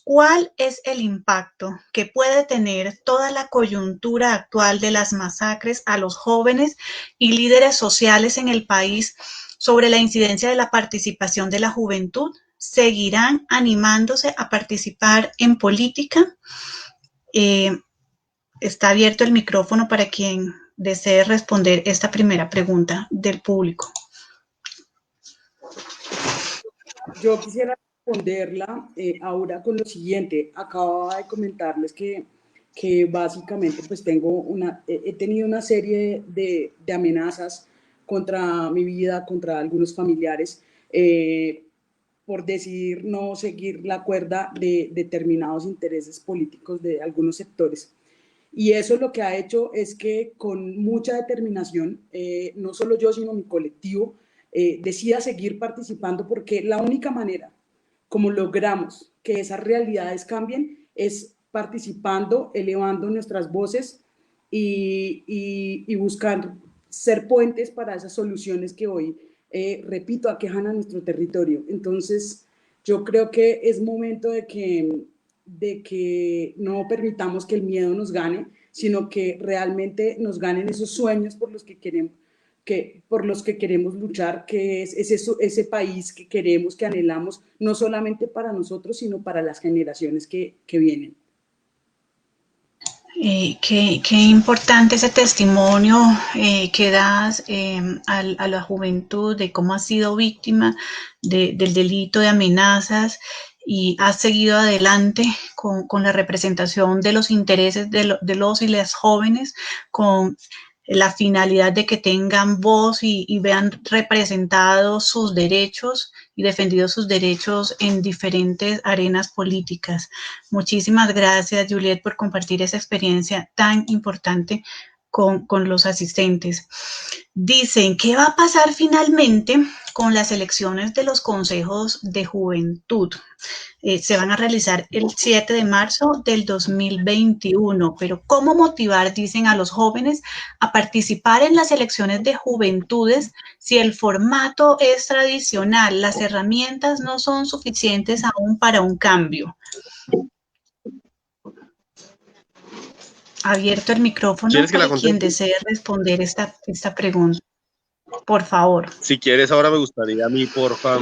[SPEAKER 3] ¿Cuál es el impacto que puede tener toda la coyuntura actual de las masacres a los jóvenes y líderes sociales en el país sobre la incidencia de la participación de la juventud? ¿Seguirán animándose a participar en política? Está abierto el micrófono para quien desee responder esta primera pregunta del público.
[SPEAKER 7] Yo quisiera responderla ahora con lo siguiente. Acababa de comentarles que básicamente pues he tenido una serie de amenazas contra mi vida, contra algunos familiares, por decidir no seguir la cuerda de determinados intereses políticos de algunos sectores. Y eso lo que ha hecho es que con mucha determinación, no solo yo, sino mi colectivo, decida seguir participando, porque la única manera como logramos que esas realidades cambien es participando, elevando nuestras voces y buscar ser puentes para esas soluciones que hoy, repito, aquejan a nuestro territorio. Entonces, yo creo que es momento de que no permitamos que el miedo nos gane, sino que realmente nos ganen esos sueños por los que queremos luchar, que es ese país que queremos, que anhelamos, no solamente para nosotros, sino para las generaciones que vienen.
[SPEAKER 3] Qué importante ese testimonio que das a la juventud de cómo has sido víctima del delito de amenazas y has seguido adelante con la representación de los intereses de los y las jóvenes, con la finalidad de que tengan voz y vean representados sus derechos y defendidos sus derechos en diferentes arenas políticas. Muchísimas gracias, Juliet, por compartir esa experiencia tan importante con los asistentes. Dicen, ¿qué va a pasar finalmente con las elecciones de los consejos de juventud? Se van a realizar el 7 de marzo del 2021, pero ¿cómo motivar, dicen, a los jóvenes a participar en las elecciones de juventudes si el formato es tradicional, las herramientas no son suficientes aún para un cambio? Abierto el micrófono para quien desee responder esta pregunta. Por favor.
[SPEAKER 4] Si quieres, ahora me gustaría a mí, porfa,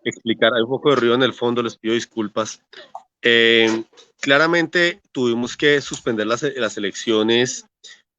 [SPEAKER 4] explicar. Hay un poco de ruido en el fondo, les pido disculpas. Claramente tuvimos que suspender las elecciones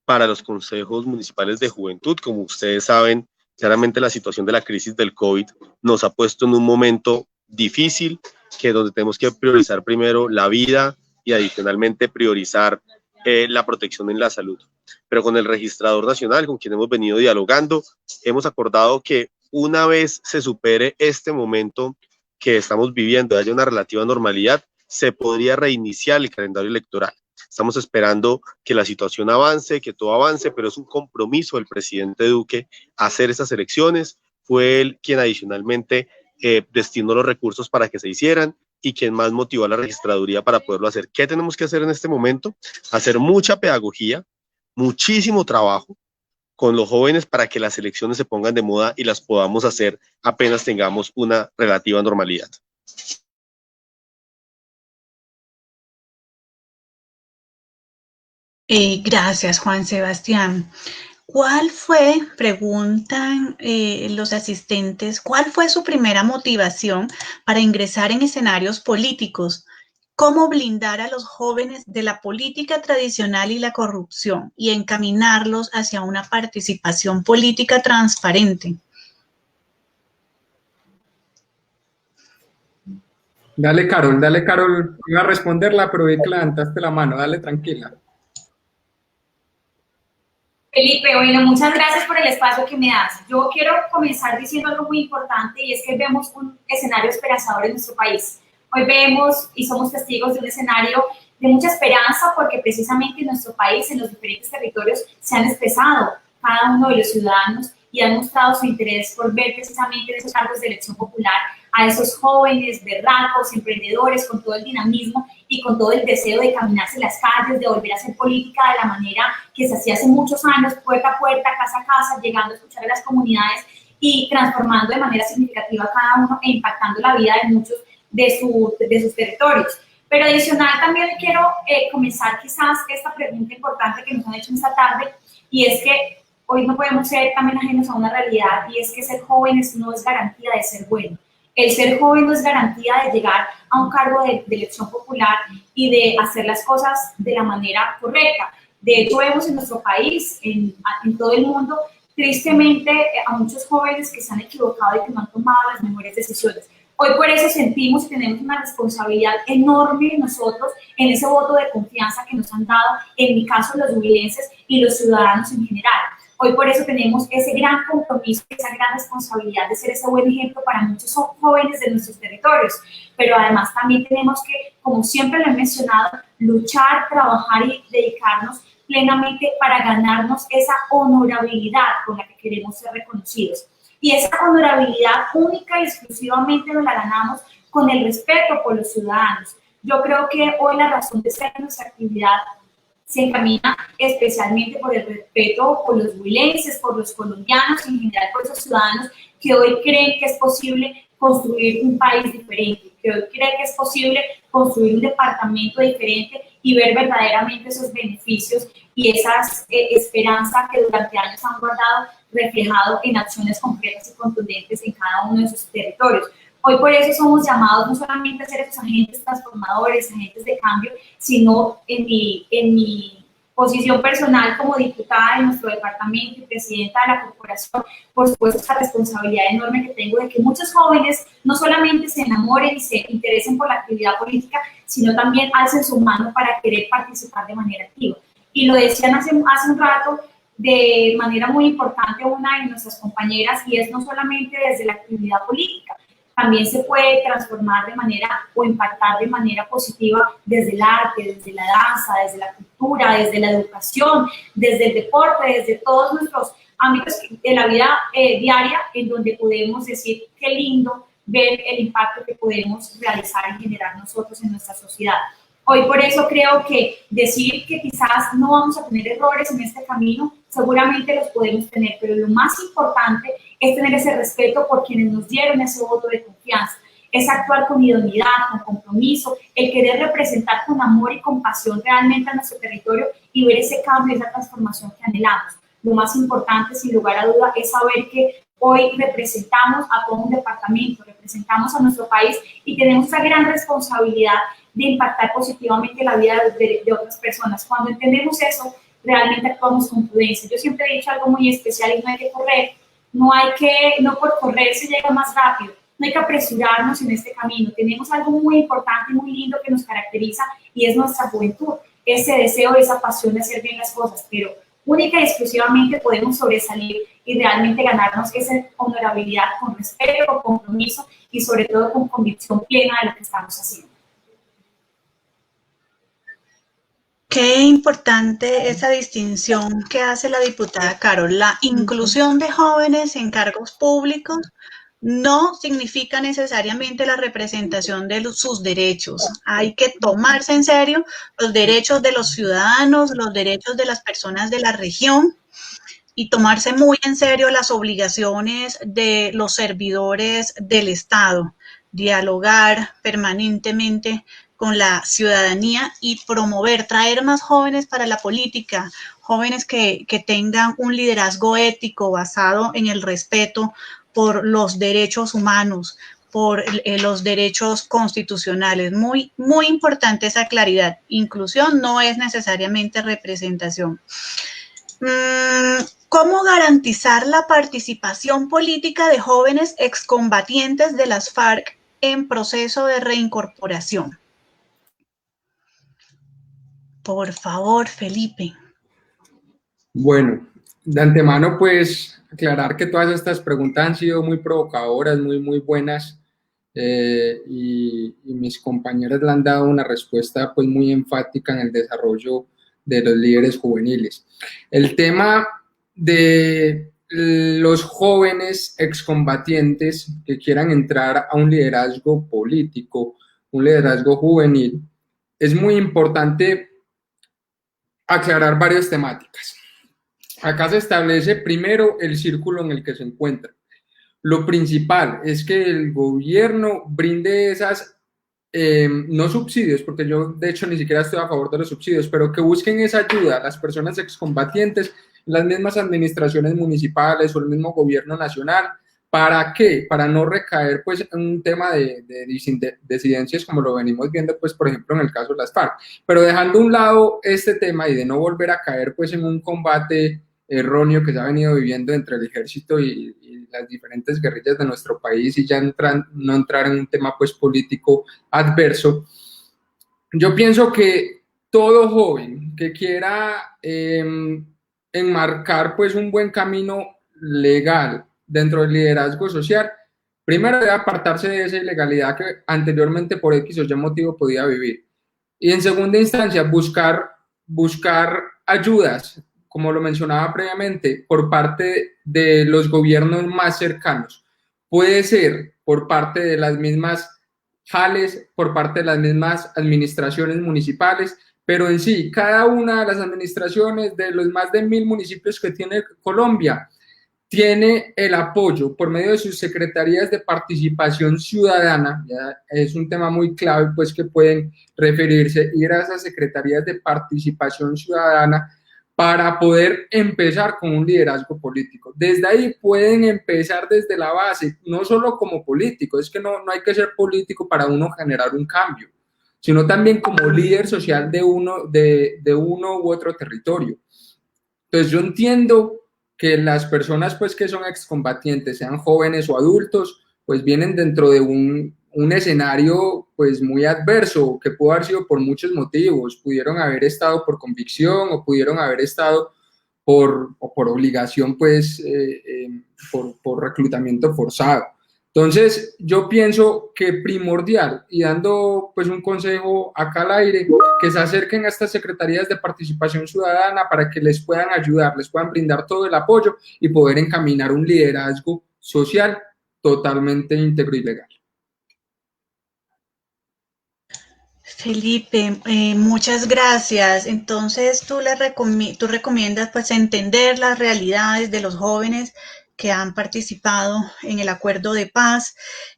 [SPEAKER 4] para los consejos municipales de juventud. Como ustedes saben, claramente la situación de la crisis del COVID nos ha puesto en un momento difícil, donde tenemos que priorizar primero la vida y adicionalmente priorizar la protección en la salud. Pero con el registrador nacional, con quien hemos venido dialogando, hemos acordado que una vez se supere este momento que estamos viviendo, haya una relativa normalidad, se podría reiniciar el calendario electoral. Estamos esperando que la situación avance, que todo avance, pero es un compromiso del presidente Duque hacer esas elecciones. Fue él quien adicionalmente destinó los recursos para que se hicieran y quien más motivó a la registraduría para poderlo hacer. ¿Qué tenemos que hacer en este momento? Hacer mucha pedagogía, muchísimo trabajo con los jóvenes para que las elecciones se pongan de moda y las podamos hacer apenas tengamos una relativa normalidad.
[SPEAKER 3] Gracias, Juan Sebastián. ¿Cuál fue, preguntan los asistentes, cuál fue su primera motivación para ingresar en escenarios políticos? ¿Cómo blindar a los jóvenes de la política tradicional y la corrupción y encaminarlos hacia una participación política transparente?
[SPEAKER 8] Dale, Carol, iba a responderla, pero vi que levantaste la mano, dale, tranquila.
[SPEAKER 6] Felipe, bueno, muchas gracias por el espacio que me das. Yo quiero comenzar diciendo algo muy importante y es que vemos un escenario esperanzador en nuestro país. Hoy vemos y somos testigos de un escenario de mucha esperanza porque precisamente en nuestro país, en los diferentes territorios, se han expresado cada uno de los ciudadanos y han mostrado su interés por ver precisamente en esos cargos de elección popular a esos jóvenes, berracos, emprendedores, con todo el dinamismo y con todo el deseo de caminarse las calles, de volver a hacer política de la manera que se hacía hace muchos años, puerta a puerta, casa a casa, llegando a escuchar a las comunidades y transformando de manera significativa a cada uno e impactando la vida de muchos de sus territorios. Pero adicional también quiero comenzar quizás esta pregunta importante que nos han hecho esta tarde y es que hoy no podemos ser también ajenos a una realidad y es que ser jóvenes no es garantía de ser bueno. El ser joven no es garantía de llegar a un cargo de elección popular y de hacer las cosas de la manera correcta. De hecho, vemos en nuestro país, en todo el mundo, tristemente a muchos jóvenes que se han equivocado y que no han tomado las mejores decisiones. Hoy por eso sentimos y tenemos una responsabilidad enorme nosotros en ese voto de confianza que nos han dado, en mi caso los huilenses y los ciudadanos en general. Hoy por eso tenemos ese gran compromiso, esa gran responsabilidad de ser ese buen ejemplo para muchos jóvenes de nuestros territorios. Pero además también tenemos que, como siempre lo he mencionado, luchar, trabajar y dedicarnos plenamente para ganarnos esa honorabilidad con la que queremos ser reconocidos. Y esa honorabilidad única y exclusivamente nos la ganamos con el respeto por los ciudadanos. Yo creo que hoy la razón de ser de nuestra actividad se encamina especialmente por el respeto por los huilenses, por los colombianos y en general por esos ciudadanos que hoy creen que es posible construir un país diferente, que hoy creen que es posible construir un departamento diferente y ver verdaderamente esos beneficios y esas esperanzas que durante años han guardado reflejado en acciones concretas y contundentes en cada uno de sus territorios. Hoy por eso somos llamados no solamente a ser esos agentes transformadores, agentes de cambio, sino en mi posición personal como diputada de nuestro departamento y presidenta de la corporación, por supuesto esa responsabilidad enorme que tengo de que muchos jóvenes no solamente se enamoren y se interesen por la actividad política, sino también alcen su mano para querer participar de manera activa. Y lo decían hace un rato, de manera muy importante a una de nuestras compañeras, y es no solamente desde la actividad política, también se puede transformar de manera o impactar de manera positiva desde el arte, desde la danza, desde la cultura, desde la educación, desde el deporte, desde todos nuestros ámbitos de la vida diaria, en donde podemos decir qué lindo ver el impacto que podemos realizar y generar nosotros en nuestra sociedad. Hoy por eso creo que decir que quizás no vamos a tener errores en este camino, seguramente los podemos tener, pero lo más importante es tener ese respeto por quienes nos dieron ese voto de confianza, es actuar con idoneidad, con compromiso, el querer representar con amor y compasión realmente a nuestro territorio y ver ese cambio, esa transformación que anhelamos. Lo más importante, sin lugar a duda, es saber que hoy representamos a todo un departamento, representamos a nuestro país y tenemos esa gran responsabilidad de impactar positivamente la vida de otras personas. Cuando entendemos eso, realmente actuamos con prudencia. Yo siempre he dicho algo muy especial y no hay que correr, no por correr se llega más rápido, no hay que apresurarnos en este camino. Tenemos algo muy importante y muy lindo que nos caracteriza y es nuestra juventud, ese deseo, esa pasión de hacer bien las cosas, pero única y exclusivamente podemos sobresalir y realmente ganarnos esa honorabilidad con respeto, con compromiso y sobre todo con convicción plena de lo que estamos haciendo.
[SPEAKER 3] Qué importante esa distinción que hace la diputada Carol. La inclusión de jóvenes en cargos públicos no significa necesariamente la representación de sus derechos. Hay que tomarse en serio los derechos de los ciudadanos, los derechos de las personas de la región y tomarse muy en serio las obligaciones de los servidores del Estado, dialogar permanentemente con la ciudadanía y promover, traer más jóvenes para la política, jóvenes que tengan un liderazgo ético basado en el respeto por los derechos humanos, por los derechos constitucionales. Muy, muy importante esa claridad. Inclusión no es necesariamente representación. ¿Cómo garantizar la participación política de jóvenes excombatientes de las FARC en proceso de reincorporación? Por favor, Felipe.
[SPEAKER 8] Bueno, de antemano, pues, aclarar que todas estas preguntas han sido muy provocadoras, muy buenas, y mis compañeros le han dado una respuesta, pues, muy enfática en el desarrollo de los líderes juveniles. El tema de los jóvenes excombatientes que quieran entrar a un liderazgo político, un liderazgo juvenil, es muy importante aclarar varias temáticas. Acá se establece primero el círculo en el que se encuentra. Lo principal es que el gobierno brinde esas, no subsidios, porque yo de hecho ni siquiera estoy a favor de los subsidios, pero que busquen esa ayuda a las personas excombatientes, las mismas administraciones municipales o el mismo gobierno nacional. ¿Para qué? Para no recaer, pues, en un tema de disidencias como lo venimos viendo, pues, por ejemplo, en el caso de las FARC. Pero dejando a un lado este tema y de no volver a caer, pues, en un combate erróneo que se ha venido viviendo entre el ejército y las diferentes guerrillas de nuestro país y ya no entrar en un tema, pues, político adverso, yo pienso que todo joven que quiera enmarcar, pues, un buen camino legal dentro del liderazgo social, primero debe apartarse de esa ilegalidad que anteriormente por X o Y motivo podía vivir. Y en segunda instancia, buscar ayudas, como lo mencionaba previamente, por parte de los gobiernos más cercanos. Puede ser por parte de las mismas JALES, por parte de las mismas administraciones municipales, pero en sí, cada una de las administraciones de los más de 1000 municipios que tiene Colombia, tiene el apoyo por medio de sus secretarías de participación ciudadana. Ya es un tema muy clave, pues, que pueden referirse, ir a esas secretarías de participación ciudadana para poder empezar con un liderazgo político. Desde ahí pueden empezar desde la base, no solo como político, es que no hay que ser político para uno generar un cambio, sino también como líder social de uno u otro territorio. Entonces yo entiendo que las personas, pues, que son excombatientes, sean jóvenes o adultos, pues vienen dentro de un escenario, pues, muy adverso, que pudo haber sido por muchos motivos. Pudieron haber estado por convicción o pudieron haber estado por obligación, pues, por reclutamiento forzado. Entonces, yo pienso que primordial, y dando pues un consejo acá al aire, que se acerquen a estas secretarías de participación ciudadana para que les puedan ayudar, les puedan brindar todo el apoyo y poder encaminar un liderazgo social totalmente íntegro y legal.
[SPEAKER 3] Felipe, muchas gracias. Entonces, tú recomiendas pues entender las realidades de los jóvenes que han participado en el acuerdo de paz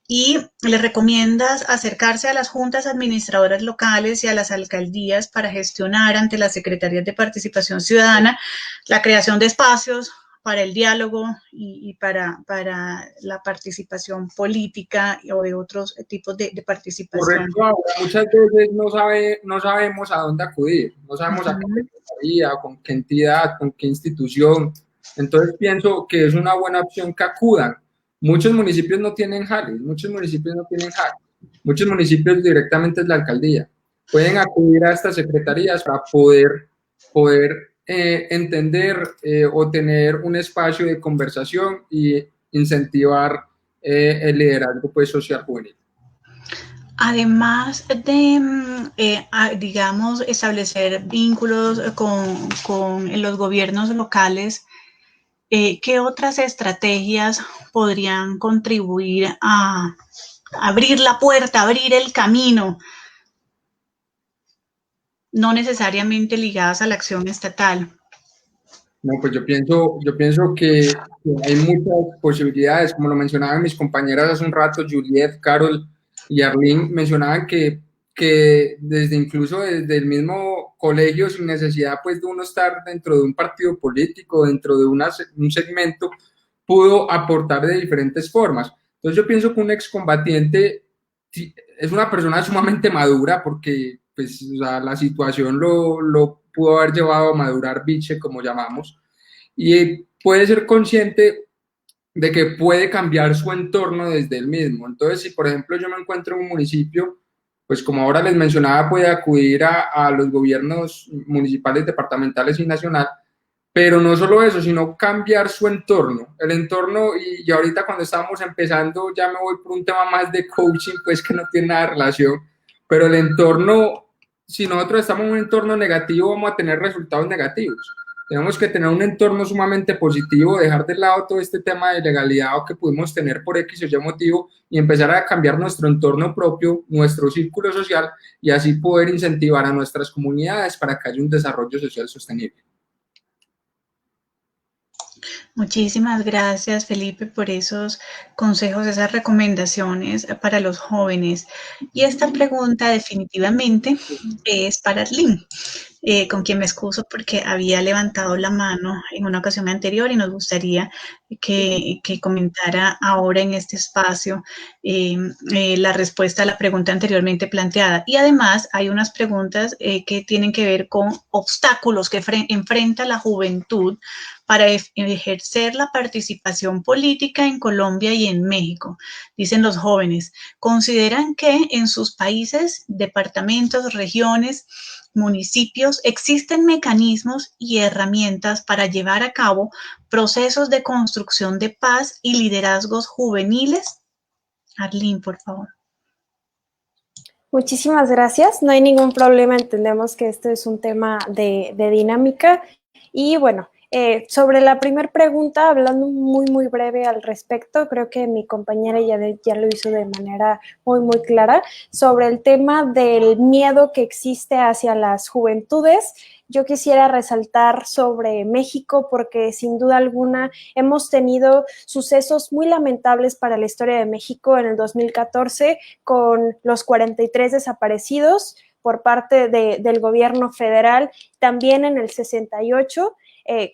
[SPEAKER 3] y les recomiendas acercarse a las juntas administradoras locales y a las alcaldías para gestionar ante las secretarías de participación ciudadana la creación de espacios para el diálogo y para la participación política o de otros tipos de participación.
[SPEAKER 8] Correcto. Muchas veces no sabemos a dónde acudir, no sabemos a qué secretaría, con qué entidad, con qué institución. Entonces pienso que es una buena opción que acudan. Muchos municipios no tienen jales, muchos municipios directamente es la alcaldía. Pueden acudir a estas secretarías para poder entender o tener un espacio de conversación y incentivar el liderazgo pues, social juvenil.
[SPEAKER 3] Además de, digamos, establecer vínculos con los gobiernos locales, ¿qué otras estrategias podrían contribuir a abrir la puerta, abrir el camino, no necesariamente ligadas a la acción estatal?
[SPEAKER 8] No, pues yo pienso que hay muchas posibilidades, como lo mencionaban mis compañeras hace un rato, Juliet, Carol y Arlene, mencionaban que incluso desde el mismo colegio, sin necesidad pues de uno estar dentro de un partido político, dentro de un segmento, pudo aportar de diferentes formas. Entonces yo pienso que un excombatiente es una persona sumamente madura porque pues, o sea, la situación lo pudo haber llevado a madurar biche, como llamamos, y puede ser consciente de que puede cambiar su entorno desde el mismo. Entonces, si por ejemplo yo me encuentro en un municipio, pues como ahora les mencionaba, puede acudir a los gobiernos municipales, departamentales y nacional, pero no solo eso, sino cambiar su entorno. El entorno, y ahorita cuando estábamos empezando, ya me voy por un tema más de coaching, pues que no tiene nada de relación, pero el entorno, si nosotros estamos en un entorno negativo, vamos a tener resultados negativos. Tenemos que tener un entorno sumamente positivo, dejar de lado todo este tema de legalidad o que pudimos tener por X o Y motivo y empezar a cambiar nuestro entorno propio, nuestro círculo social y así poder incentivar a nuestras comunidades para que haya un desarrollo social sostenible.
[SPEAKER 3] Muchísimas gracias, Felipe, por esos consejos, esas recomendaciones para los jóvenes. Y esta pregunta definitivamente es para Arlene, con quien me excuso porque había levantado la mano en una ocasión anterior y nos gustaría que comentara ahora en este espacio la respuesta a la pregunta anteriormente planteada. Y además hay unas preguntas que tienen que ver con obstáculos que enfrenta la juventud para ejercer la participación política en Colombia y en México. Dicen los jóvenes, ¿consideran que en sus países, departamentos, regiones, municipios, existen mecanismos y herramientas para llevar a cabo procesos de construcción de paz y liderazgos juveniles? Arlene, por favor.
[SPEAKER 5] Muchísimas gracias. No hay ningún problema. Entendemos que esto es un tema de dinámica. Y bueno, sobre la primera pregunta, hablando muy breve al respecto, creo que mi compañera ya lo hizo de manera muy clara, sobre el tema del miedo que existe hacia las juventudes. Yo quisiera resaltar sobre México porque sin duda alguna hemos tenido sucesos muy lamentables para la historia de México en el 2014 con los 43 desaparecidos por parte del gobierno federal, también en el 68,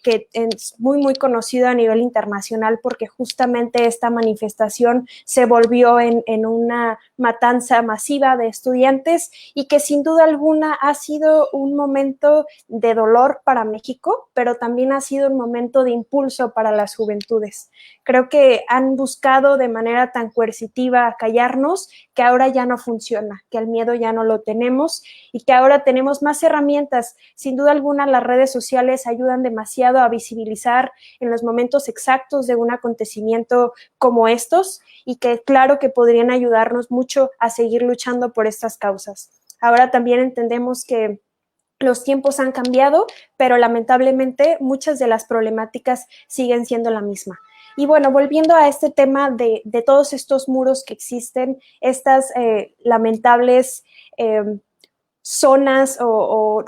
[SPEAKER 5] que es muy conocido a nivel internacional porque justamente esta manifestación se volvió en una matanza masiva de estudiantes y que sin duda alguna ha sido un momento de dolor para México, pero también ha sido un momento de impulso para las juventudes. Creo que han buscado de manera tan coercitiva callarnos que ahora ya no funciona, que el miedo ya no lo tenemos y que ahora tenemos más herramientas. Sin duda alguna las redes sociales ayudan demasiado demasiado a visibilizar en los momentos exactos de un acontecimiento como estos y que claro que podrían ayudarnos mucho a seguir luchando por estas causas. Ahora también entendemos que los tiempos han cambiado, pero lamentablemente muchas de las problemáticas siguen siendo la misma. Y bueno, volviendo a este tema de todos estos muros que existen, estas lamentables zonas o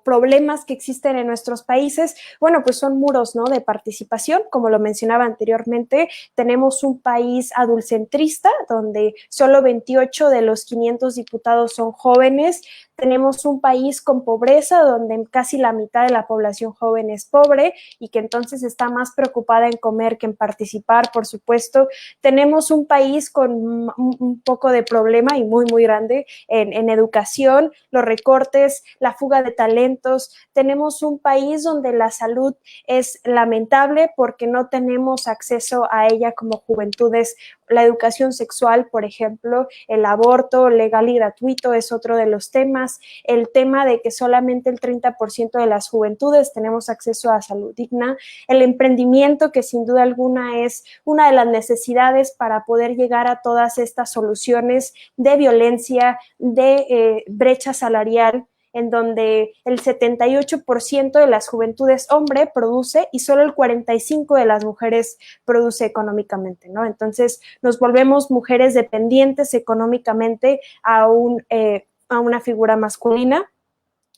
[SPEAKER 5] problemas que existen en nuestros países, bueno, pues son muros, ¿no?, de participación. Como lo mencionaba anteriormente, tenemos un país adultcentrista donde solo 28 de los 500 diputados son jóvenes. Tenemos un país con pobreza donde casi la mitad de la población joven es pobre y que entonces está más preocupada en comer que en participar, por supuesto. Tenemos un país con un poco de problema y muy, muy grande en educación, los recortes, la fuga de talentos. Tenemos un país donde la salud es lamentable porque no tenemos acceso a ella como juventudes. La educación sexual, por ejemplo, el aborto legal y gratuito es otro de los temas. El tema de que solamente el 30% de las juventudes tenemos acceso a salud digna. El emprendimiento, que sin duda alguna es una de las necesidades para poder llegar a todas estas soluciones de violencia, de brecha salarial, en donde el 78% de las juventudes hombre produce y solo el 45% de las mujeres produce económicamente, ¿no? Entonces nos volvemos mujeres dependientes económicamente a una figura masculina.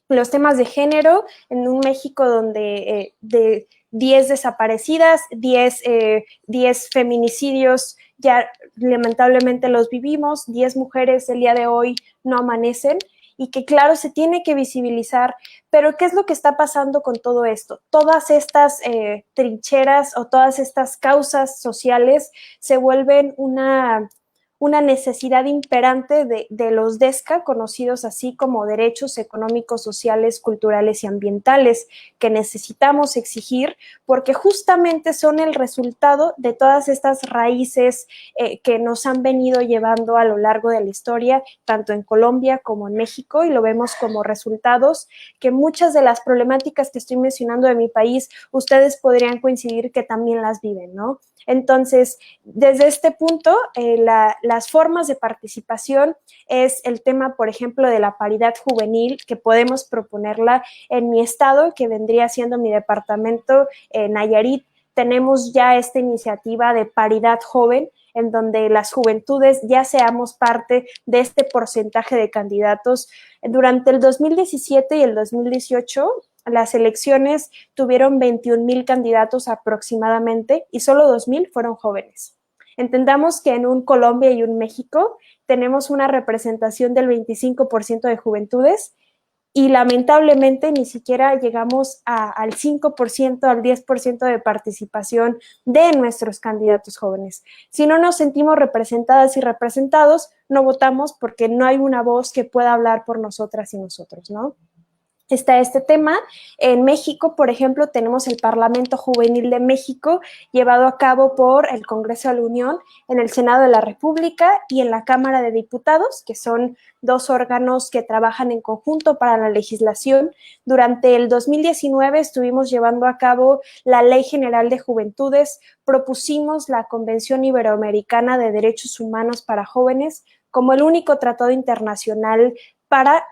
[SPEAKER 5] Los temas de género, en un México donde de 10 desaparecidas, 10 feminicidios ya lamentablemente los vivimos, 10 mujeres el día de hoy no amanecen, y que claro, se tiene que visibilizar, pero ¿qué es lo que está pasando con todo esto? Todas estas trincheras o todas estas causas sociales se vuelven una necesidad imperante de los DESCA, conocidos así como derechos económicos, sociales, culturales y ambientales, que necesitamos exigir porque justamente son el resultado de todas estas raíces que nos han venido llevando a lo largo de la historia, tanto en Colombia como en México, y lo vemos como resultados que muchas de las problemáticas que estoy mencionando de mi país, ustedes podrían coincidir que también las viven, ¿no? Entonces, desde este punto, las formas de participación es el tema, por ejemplo, de la paridad juvenil, que podemos proponerla en mi estado, que vendría siendo mi departamento, Nayarit. Tenemos ya esta iniciativa de paridad joven, en donde las juventudes ya seamos parte de este porcentaje de candidatos. Durante el 2017 y el 2018, las elecciones tuvieron 21,000 candidatos aproximadamente y solo 2,000 fueron jóvenes. Entendamos que en un Colombia y un México tenemos una representación del 25% de juventudes y lamentablemente ni siquiera llegamos al 5%, al 10% de participación de nuestros candidatos jóvenes. Si no nos sentimos representadas y representados, no votamos porque no hay una voz que pueda hablar por nosotras y nosotros, ¿no? Está este tema. En México, por ejemplo, tenemos el Parlamento Juvenil de México, llevado a cabo por el Congreso de la Unión, en el Senado de la República y en la Cámara de Diputados, que son dos órganos que trabajan en conjunto para la legislación. Durante el 2019 estuvimos llevando a cabo la Ley General de Juventudes, propusimos la Convención Iberoamericana de Derechos Humanos para Jóvenes como el único tratado internacional para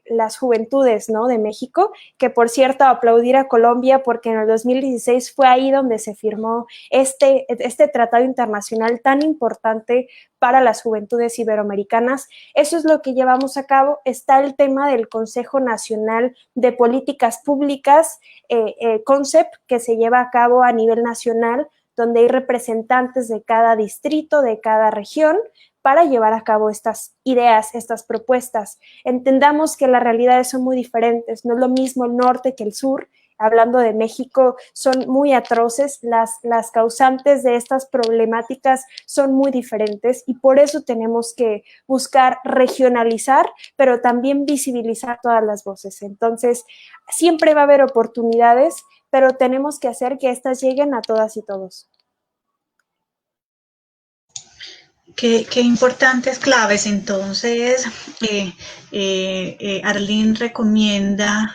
[SPEAKER 5] las juventudes, ¿no?, de México, que por cierto aplaudir a Colombia porque en el 2016 fue ahí donde se firmó este tratado internacional tan importante para las juventudes iberoamericanas. Eso es lo que llevamos a cabo. Está el tema del Consejo Nacional de Políticas Públicas, CONCEP, que se lleva a cabo a nivel nacional, donde hay representantes de cada distrito, de cada región, para llevar a cabo estas ideas, estas propuestas. Entendamos que las realidades son muy diferentes, no es lo mismo el norte que el sur. Hablando de México, son muy atroces, las causantes de estas problemáticas son muy diferentes y por eso tenemos que buscar regionalizar, pero también visibilizar todas las voces. Entonces, siempre va a haber oportunidades, pero tenemos que hacer que estas lleguen a todas y todos.
[SPEAKER 3] Qué importantes claves. Entonces, Arlene recomienda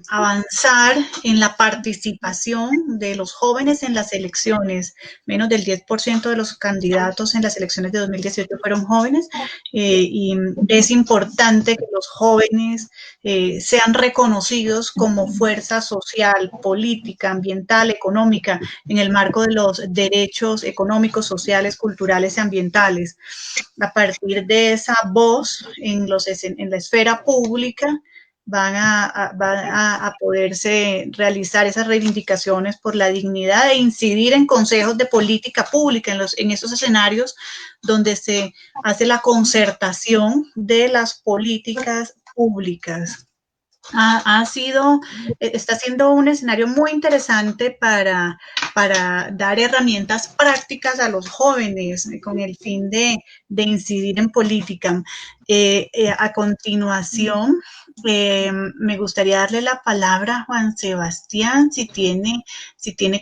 [SPEAKER 3] avanzar en la participación de los jóvenes en las elecciones. Menos del 10% de los candidatos en las elecciones de 2018 fueron jóvenes, y es importante que los jóvenes sean reconocidos como fuerza social, política, ambiental, económica, en el marco de los derechos económicos, sociales, culturales y ambientales. A partir de esa voz en la esfera pública, van a poderse realizar esas reivindicaciones por la dignidad e incidir en consejos de política pública, en esos escenarios donde se hace la concertación de las políticas públicas. Está siendo un escenario muy interesante para dar herramientas prácticas a los jóvenes con el fin de incidir en política. A continuación, me gustaría darle la palabra a Juan Sebastián, si tiene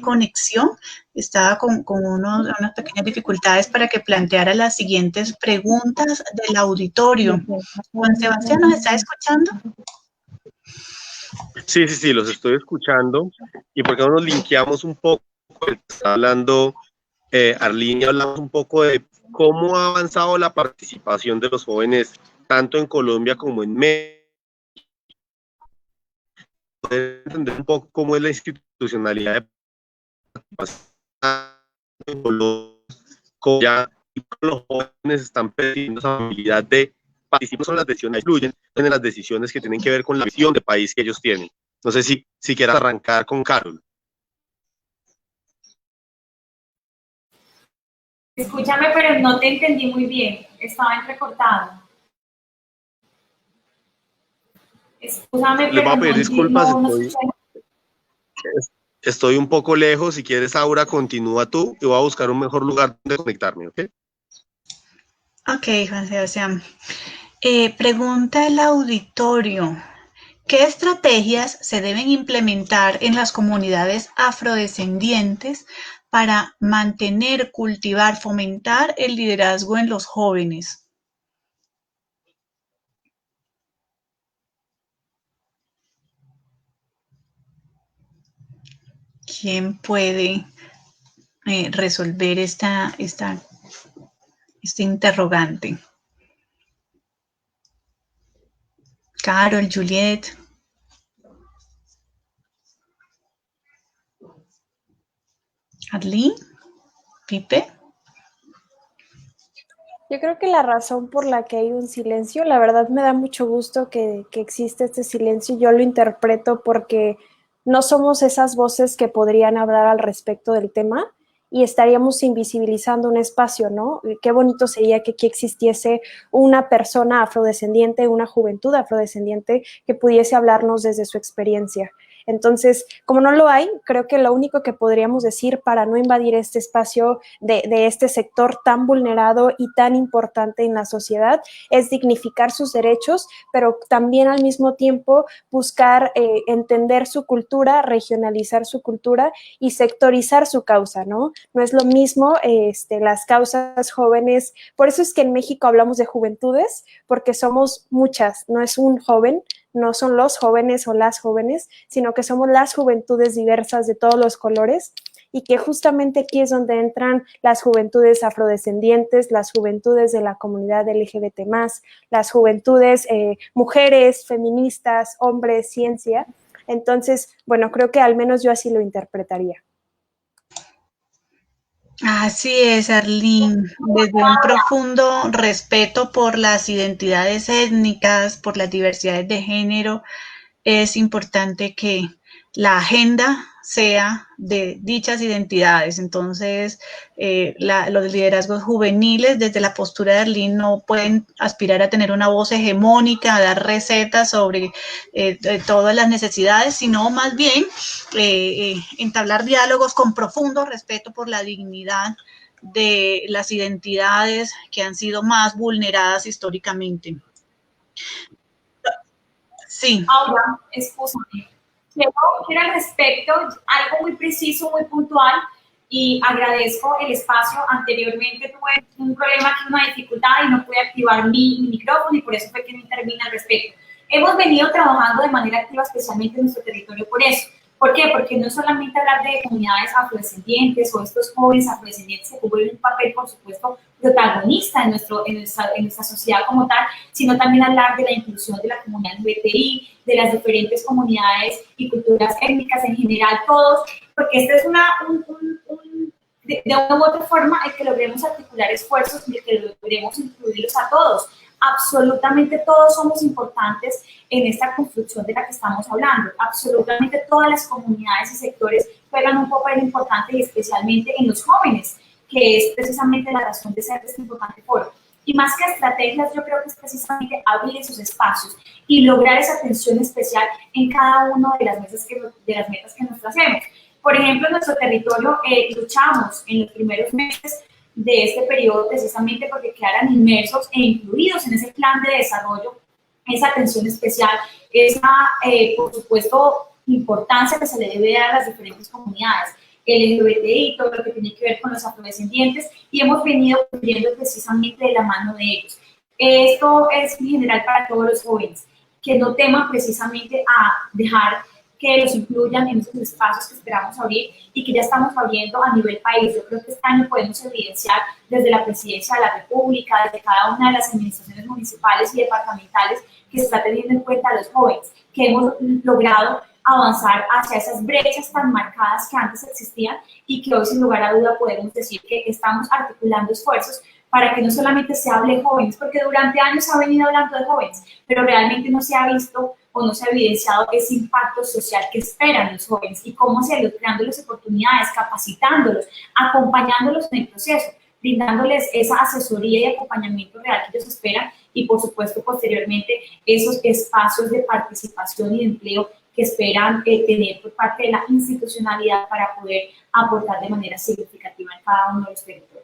[SPEAKER 3] conexión. Estaba con unas pequeñas dificultades para que planteara las siguientes preguntas del auditorio. Juan Sebastián, ¿nos está escuchando?
[SPEAKER 4] Sí, los estoy escuchando. ¿Y por qué no nos linkeamos un poco? Está hablando Arlene, y hablamos un poco de cómo ha avanzado la participación de los jóvenes, tanto en Colombia como en México. Poder entender un poco cómo es la institucionalidad de participación en Colombia, cómo ya los jóvenes están perdiendo esa habilidad de participar en las decisiones, influyen en las decisiones que tienen que ver con la visión de país que ellos tienen. No sé si quieras arrancar con Carol.
[SPEAKER 6] Escúchame, pero no te entendí muy bien. Estaba entrecortado. Escúchame,
[SPEAKER 4] Le voy a pedir disculpas. Estoy un poco lejos. Si quieres, Aura, continúa tú y voy a buscar un mejor lugar donde conectarme, ¿ok?
[SPEAKER 3] Ok, Juan Sebastián. Pregunta el auditorio. ¿Qué estrategias se deben implementar en las comunidades afrodescendientes para mantener, cultivar, fomentar el liderazgo en los jóvenes? ¿Quién puede resolver este interrogante? Carol, Juliet. Arlene, Pipe.
[SPEAKER 5] Yo creo que la razón por la que hay un silencio, la verdad me da mucho gusto que existe este silencio. Yo lo interpreto porque no somos esas voces que podrían hablar al respecto del tema y estaríamos invisibilizando un espacio, ¿no? Qué bonito sería que aquí existiese una persona afrodescendiente, una juventud afrodescendiente que pudiese hablarnos desde su experiencia. Entonces, como no lo hay, creo que lo único que podríamos decir para no invadir este espacio de este sector tan vulnerado y tan importante en la sociedad es dignificar sus derechos, pero también al mismo tiempo buscar entender su cultura, regionalizar su cultura y sectorizar su causa, ¿no? No es lo mismo las causas jóvenes, por eso es que en México hablamos de juventudes, porque somos muchas, no es un joven, no son los jóvenes o las jóvenes, sino que somos las juventudes diversas de todos los colores y que justamente aquí es donde entran las juventudes afrodescendientes, las juventudes de la comunidad LGBT+, las juventudes mujeres, feministas, hombres, ciencia. Entonces, bueno, creo que al menos yo así lo interpretaría.
[SPEAKER 3] Así es, Arlene, desde un profundo respeto por las identidades étnicas, por las diversidades de género, es importante que la agenda sea de dichas identidades. Entonces, los liderazgos juveniles desde la postura de Arlene no pueden aspirar a tener una voz hegemónica, a dar recetas sobre todas las necesidades, sino más bien entablar diálogos con profundo respeto por la dignidad de las identidades que han sido más vulneradas históricamente. Sí.
[SPEAKER 6] Ahora, escúchame. Quiero al respecto algo muy preciso, muy puntual, y agradezco el espacio. Anteriormente tuve un problema aquí, una dificultad, y no pude activar mi micrófono, y por eso fue que no intervine al respecto. Hemos venido trabajando de manera activa, especialmente en nuestro territorio, por eso. ¿Por qué? Porque no solamente hablar de comunidades afrodescendientes o estos jóvenes afrodescendientes que cumplen un papel, por supuesto, protagonista en nuestra sociedad como tal, sino también hablar de la inclusión de la comunidad LGBTI, de las diferentes comunidades y culturas étnicas en general, todos, porque este es de una u otra forma el que logremos articular esfuerzos y el que logremos incluirlos a todos. Absolutamente todos somos importantes en esta construcción de la que estamos hablando. Absolutamente todas las comunidades y sectores juegan un papel importante y especialmente en los jóvenes, que es precisamente la razón de ser de este importante foro. Y más que estrategias, yo creo que es precisamente abrir esos espacios y lograr esa atención especial en cada una de las metas que nos tracemos. Por ejemplo, en nuestro territorio luchamos en los primeros meses de este periodo precisamente porque quedaran inmersos e incluidos en ese plan de desarrollo, esa atención especial, esa, por supuesto, importancia que se le debe dar a las diferentes comunidades, LGBTI, todo lo que tiene que ver con los afrodescendientes, y hemos venido cumpliendo precisamente de la mano de ellos. Esto es en general para todos los jóvenes, que no teman precisamente a dejar que los incluyan en esos espacios que esperamos abrir y que ya estamos abriendo a nivel país. Yo creo que este año podemos evidenciar desde la Presidencia de la República, desde cada una de las administraciones municipales y departamentales, que se está teniendo en cuenta a los jóvenes, que hemos logrado avanzar hacia esas brechas tan marcadas que antes existían y que hoy sin lugar a duda podemos decir que estamos articulando esfuerzos para que no solamente se hable de jóvenes, porque durante años se ha venido hablando de jóvenes, pero realmente no se ha visto o no se ha evidenciado ese impacto social que esperan los jóvenes y cómo hacerlo, creándoles oportunidades, capacitándolos, acompañándolos en el proceso, brindándoles esa asesoría y acompañamiento real que ellos esperan y, por supuesto, posteriormente, esos espacios de participación y de empleo que esperan tener por parte de la institucionalidad para poder aportar de manera significativa en cada uno de los territorios.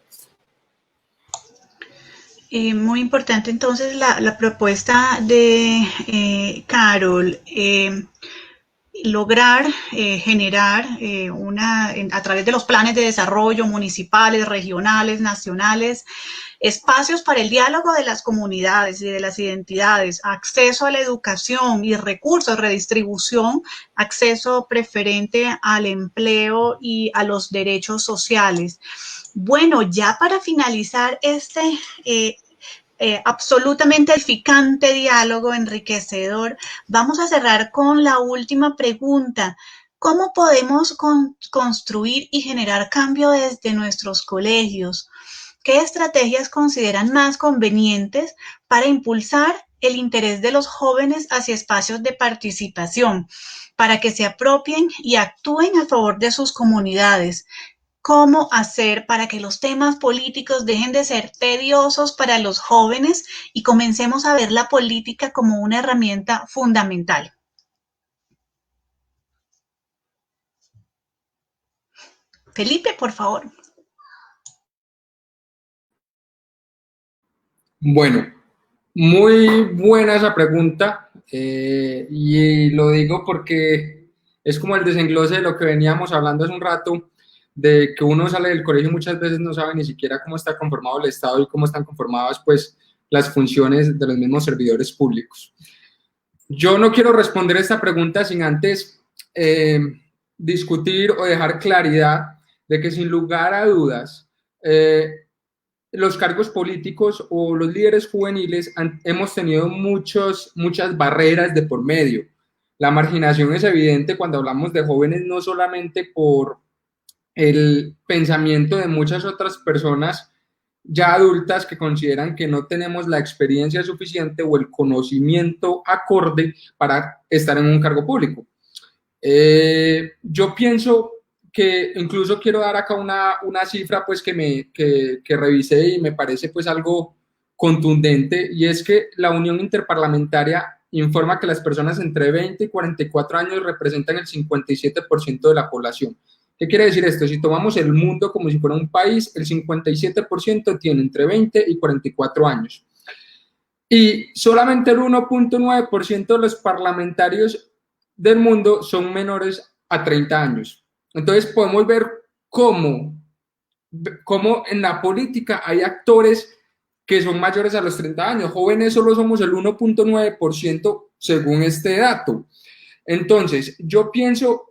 [SPEAKER 3] Muy importante entonces la propuesta de Carol, lograr generar a través de los planes de desarrollo municipales, regionales, nacionales, espacios para el diálogo de las comunidades y de las identidades, acceso a la educación y recursos, redistribución, acceso preferente al empleo y a los derechos sociales. Bueno, ya para finalizar este absolutamente edificante diálogo, enriquecedor, vamos a cerrar con la última pregunta. ¿Cómo podemos construir y generar cambio desde nuestros colegios? ¿Qué estrategias consideran más convenientes para impulsar el interés de los jóvenes hacia espacios de participación, para que se apropien y actúen a favor de sus comunidades? ¿Cómo hacer para que los temas políticos dejen de ser tediosos para los jóvenes y comencemos a ver la política como una herramienta fundamental? Felipe, por favor.
[SPEAKER 8] Bueno, muy buena esa pregunta y lo digo porque es como el desenglose de lo que veníamos hablando hace un rato, de que uno sale del colegio y muchas veces no sabe ni siquiera cómo está conformado el Estado y cómo están conformadas pues las funciones de los mismos servidores públicos. Yo no quiero responder esta pregunta sin antes discutir o dejar claridad de que sin lugar a dudas los cargos políticos o los líderes juveniles hemos tenido muchas barreras de por medio. La marginación es evidente cuando hablamos de jóvenes, no solamente por el pensamiento de muchas otras personas ya adultas que consideran que no tenemos la experiencia suficiente o el conocimiento acorde para estar en un cargo público. Yo pienso que incluso quiero dar acá una cifra pues que revisé y me parece pues algo contundente, y es que la Unión Interparlamentaria informa que las personas entre 20 y 44 años representan el 57% de la población. ¿Qué quiere decir esto? Si tomamos el mundo como si fuera un país, el 57% tiene entre 20 y 44 años. Y solamente el 1.9% de los parlamentarios del mundo son menores a 30 años. Entonces podemos ver cómo en la política hay actores que son mayores a los 30 años. Jóvenes solo somos el 1.9%, según este dato. Entonces, yo pienso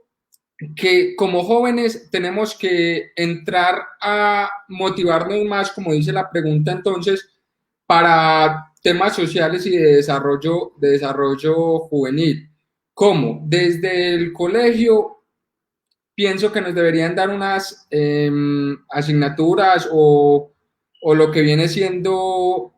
[SPEAKER 8] que como jóvenes tenemos que entrar a motivarnos más, como dice la pregunta entonces, para temas sociales y de desarrollo juvenil. ¿Cómo? Desde el colegio pienso que nos deberían dar unas asignaturas o lo que viene siendo,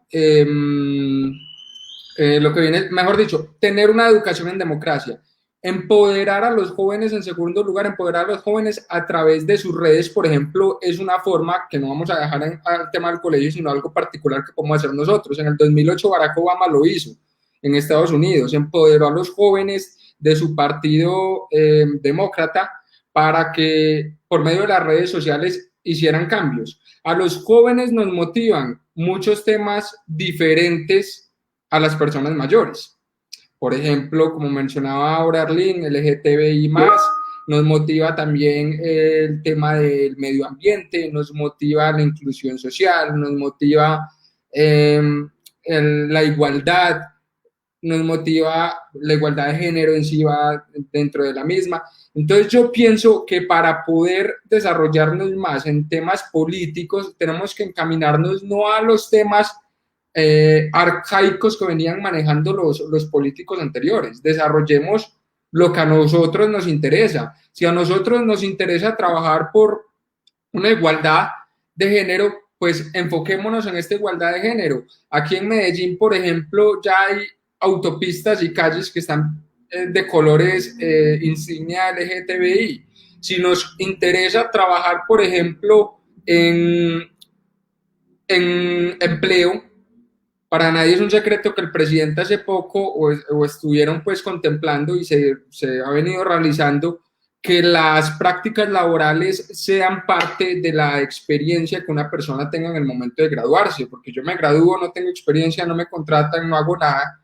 [SPEAKER 8] mejor dicho, tener una educación en democracia. Empoderar a los jóvenes, en segundo lugar, empoderar a los jóvenes a través de sus redes, por ejemplo, es una forma que no vamos a dejar al tema del colegio, sino algo particular que podemos hacer nosotros. En el 2008 Barack Obama lo hizo en Estados Unidos, empoderó a los jóvenes de su partido demócrata para que por medio de las redes sociales hicieran cambios. A los jóvenes nos motivan muchos temas diferentes a las personas mayores. Por ejemplo, como mencionaba ahora Arlene, LGTBI+, nos motiva también el tema del medio ambiente, nos motiva la inclusión social, nos motiva la igualdad, nos motiva la igualdad de género en sí va dentro de la misma. Entonces yo pienso que para poder desarrollarnos más en temas políticos tenemos que encaminarnos no a los temas arcaicos que venían manejando los políticos anteriores. Desarrollemos lo que a nosotros nos interesa. Si a nosotros nos interesa trabajar por una igualdad de género, pues enfoquémonos en esta igualdad de género. Aquí en Medellín, por ejemplo, ya hay autopistas y calles que están de colores insignia LGTBI. Si nos interesa trabajar, por ejemplo, en empleo, para nadie es un secreto que el presidente hace poco o estuvieron pues contemplando y se ha venido realizando que las prácticas laborales sean parte de la experiencia que una persona tenga en el momento de graduarse, porque yo me gradúo, no tengo experiencia, no me contratan, no hago nada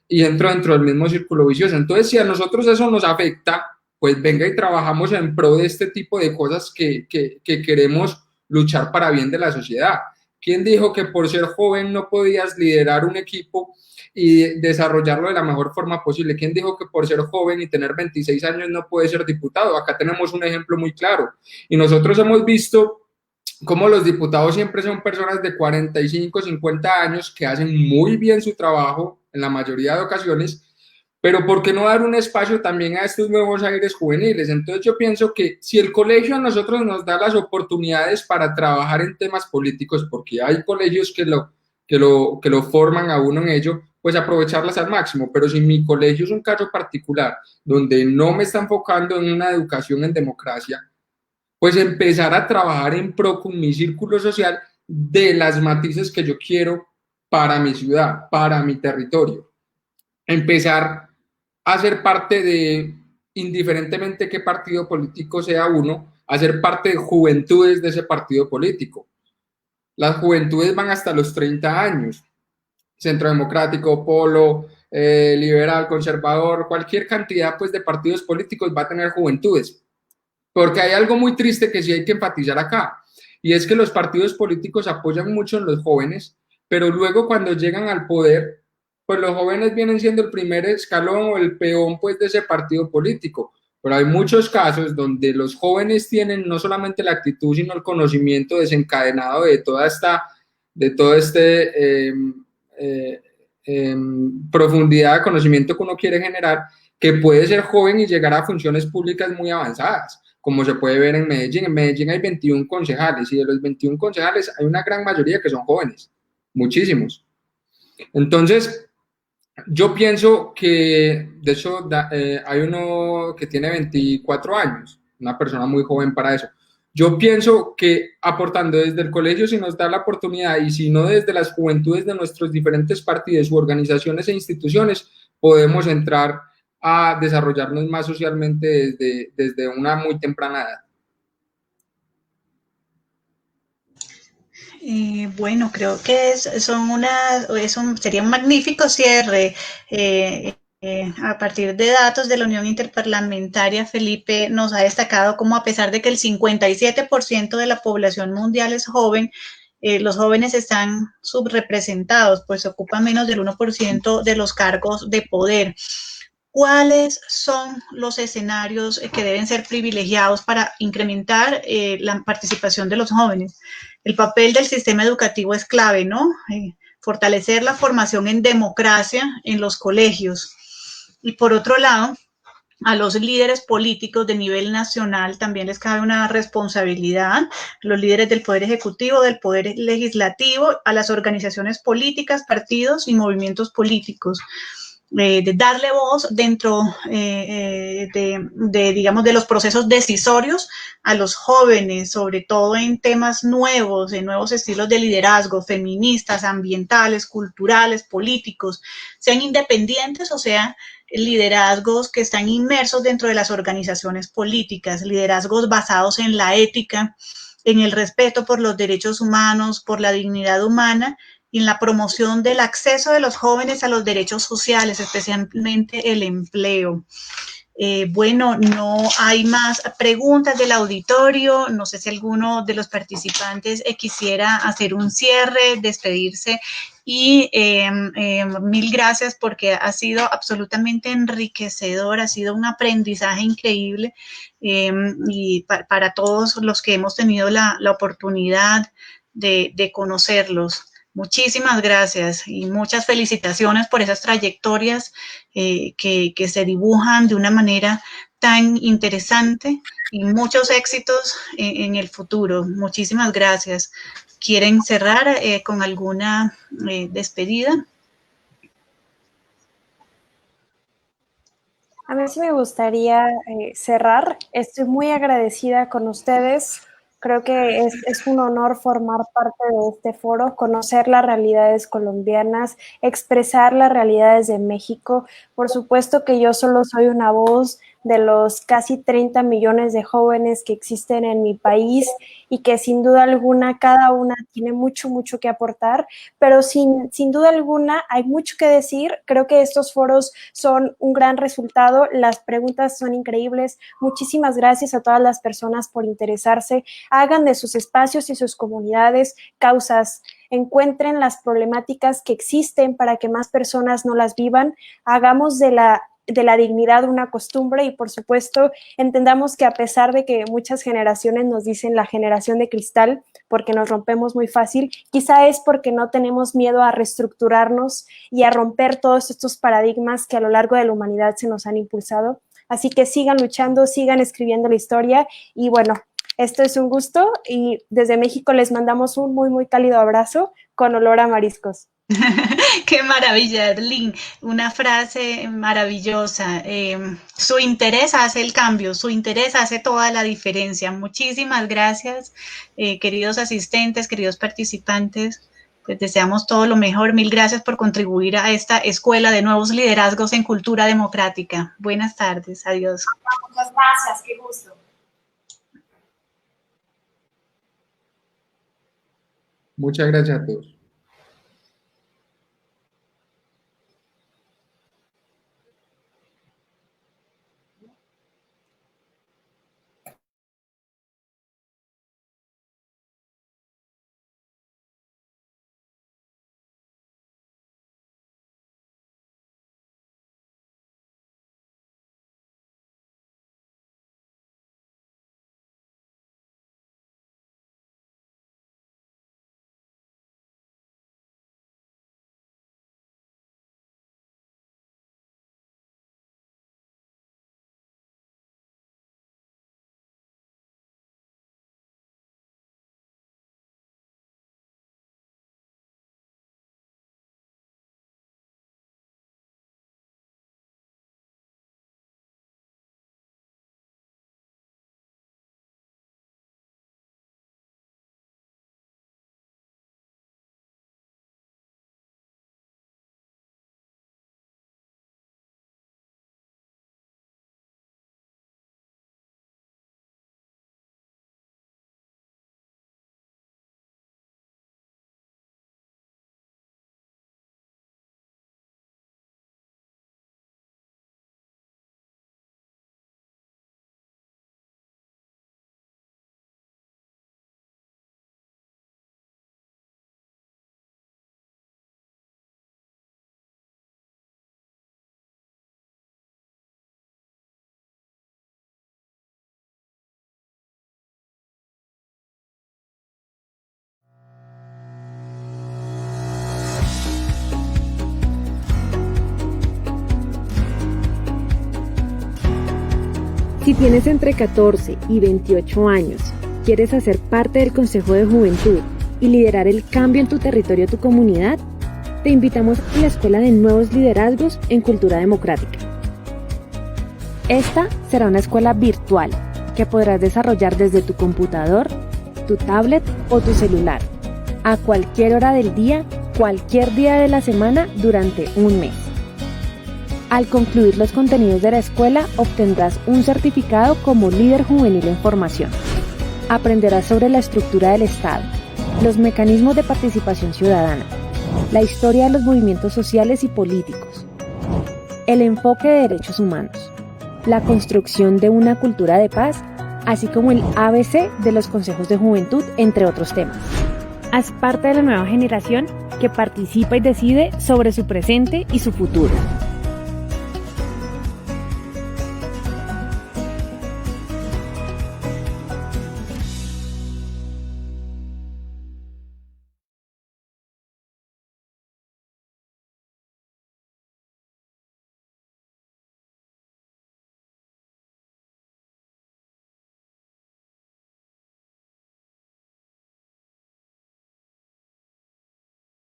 [SPEAKER 8] y entro dentro del mismo círculo vicioso. Entonces, si a nosotros eso nos afecta, pues venga y trabajamos en pro de este tipo de cosas que queremos luchar para bien de la sociedad. ¿Quién dijo que por ser joven no podías liderar un equipo y desarrollarlo de la mejor forma posible? ¿Quién dijo que por ser joven y tener 26 años no puedes ser diputado? Acá tenemos un ejemplo muy claro. Y nosotros hemos visto cómo los diputados siempre son personas de 45, 50 años que hacen muy bien su trabajo en la mayoría de ocasiones, pero ¿por qué no dar un espacio también a estos nuevos aires juveniles? Entonces yo pienso que si el colegio a nosotros nos da las oportunidades para trabajar en temas políticos, porque hay colegios que lo forman a uno en ello, pues aprovecharlas al máximo. Pero si mi colegio es un caso particular donde no me está enfocando en una educación en democracia, pues empezar a trabajar en pro con mi círculo social de las matices que yo quiero para mi ciudad, para mi territorio. Empezar a ser parte de, indiferentemente qué partido político sea uno, a ser parte de juventudes de ese partido político. Las juventudes van hasta los 30 años. Centro Democrático, Polo, Liberal, Conservador, cualquier cantidad pues, de partidos políticos va a tener juventudes. Porque hay algo muy triste que sí hay que enfatizar acá, y es que los partidos políticos apoyan mucho en los jóvenes, pero luego cuando llegan al poder, pues los jóvenes vienen siendo el primer escalón o el peón pues de ese partido político. Pero hay muchos casos donde los jóvenes tienen no solamente la actitud, sino el conocimiento desencadenado de toda esta profundidad de conocimiento que uno quiere generar, que puede ser joven y llegar a funciones públicas muy avanzadas, como se puede ver en Medellín. En Medellín hay 21 concejales y de los 21 concejales hay una gran mayoría que son jóvenes, muchísimos. Entonces, yo pienso que, de hecho, hay uno que tiene 24 años, una persona muy joven para eso. Yo pienso que aportando desde el colegio, si nos da la oportunidad, y si no desde las juventudes de nuestros diferentes partidos u organizaciones e instituciones, podemos entrar a desarrollarnos más socialmente desde una muy temprana edad.
[SPEAKER 3] Bueno, creo que sería un magnífico cierre. A partir de datos de la Unión Interparlamentaria, Felipe nos ha destacado cómo, a pesar de que el 57% de la población mundial es joven, los jóvenes están subrepresentados, pues ocupan menos del 1% de los cargos de poder. ¿Cuáles son los escenarios que deben ser privilegiados para incrementar la participación de los jóvenes? El papel del sistema educativo es clave, ¿no? Fortalecer la formación en democracia en los colegios. Y por otro lado, a los líderes políticos de nivel nacional también les cabe una responsabilidad, los líderes del Poder Ejecutivo, del Poder Legislativo, a las organizaciones políticas, partidos y movimientos políticos. De darle voz dentro digamos, de los procesos decisorios a los jóvenes, sobre todo en temas nuevos, en nuevos estilos de liderazgo, feministas, ambientales, culturales, políticos, sean independientes o sean liderazgos que están inmersos dentro de las organizaciones políticas, liderazgos basados en la ética, en el respeto por los derechos humanos, por la dignidad humana, y en la promoción del acceso de los jóvenes a los derechos sociales, especialmente el empleo. Bueno, no hay más preguntas del auditorio. No sé si alguno de los participantes quisiera hacer un cierre, despedirse. Y mil gracias porque ha sido absolutamente enriquecedor, ha sido un aprendizaje increíble y para todos los que hemos tenido la oportunidad de conocerlos. Muchísimas gracias y muchas felicitaciones por esas trayectorias que se dibujan de una manera tan interesante y muchos éxitos en el futuro. Muchísimas gracias. ¿Quieren cerrar con alguna despedida?
[SPEAKER 5] A mí sí me gustaría cerrar. Estoy muy agradecida con ustedes. Creo que es un honor formar parte de este foro, conocer las realidades colombianas, expresar las realidades de México. Por supuesto que yo solo soy una voz de los casi 30 millones de jóvenes que existen en mi país y que sin duda alguna cada una tiene mucho, mucho que aportar, pero sin duda alguna hay mucho que decir. Creo que estos foros son un gran resultado, las preguntas son increíbles. Muchísimas gracias a todas las personas por interesarse. Hagan de sus espacios y sus comunidades causas, encuentren las problemáticas que existen para que más personas no las vivan, hagamos de la dignidad una costumbre y por supuesto entendamos que a pesar de que muchas generaciones nos dicen la generación de cristal porque nos rompemos muy fácil, quizá es porque no tenemos miedo a reestructurarnos y a romper todos estos paradigmas que a lo largo de la humanidad se nos han impulsado. Así que sigan luchando, sigan escribiendo la historia y bueno, esto es un gusto y desde México les mandamos un muy, muy cálido abrazo con olor a mariscos.
[SPEAKER 3] Qué maravilla, Arlene. Una frase maravillosa. Su interés hace el cambio, su interés hace toda la diferencia. Muchísimas gracias, queridos asistentes, queridos participantes. Pues deseamos todo lo mejor. Mil gracias por contribuir a esta escuela de nuevos liderazgos en cultura democrática. Buenas tardes. Adiós.
[SPEAKER 6] Muchas gracias. Qué gusto.
[SPEAKER 8] Muchas gracias a todos.
[SPEAKER 1] Si tienes entre 14 y 28 años, quieres hacer parte del Consejo de Juventud y liderar el cambio en tu territorio o tu comunidad, te invitamos a la Escuela de Nuevos Liderazgos en Cultura Democrática. Esta será una escuela virtual que podrás desarrollar desde tu computador, tu tablet o tu celular, a cualquier hora del día, cualquier día de la semana durante un mes. Al concluir los contenidos de la escuela, obtendrás un certificado como líder juvenil en formación. Aprenderás sobre la estructura del Estado, los mecanismos de participación ciudadana, la historia de los movimientos sociales y políticos, el enfoque de derechos humanos, la construcción de una cultura de paz, así como el ABC de los consejos de juventud, entre otros temas. Haz parte de la nueva generación que participa y decide sobre su presente y su futuro.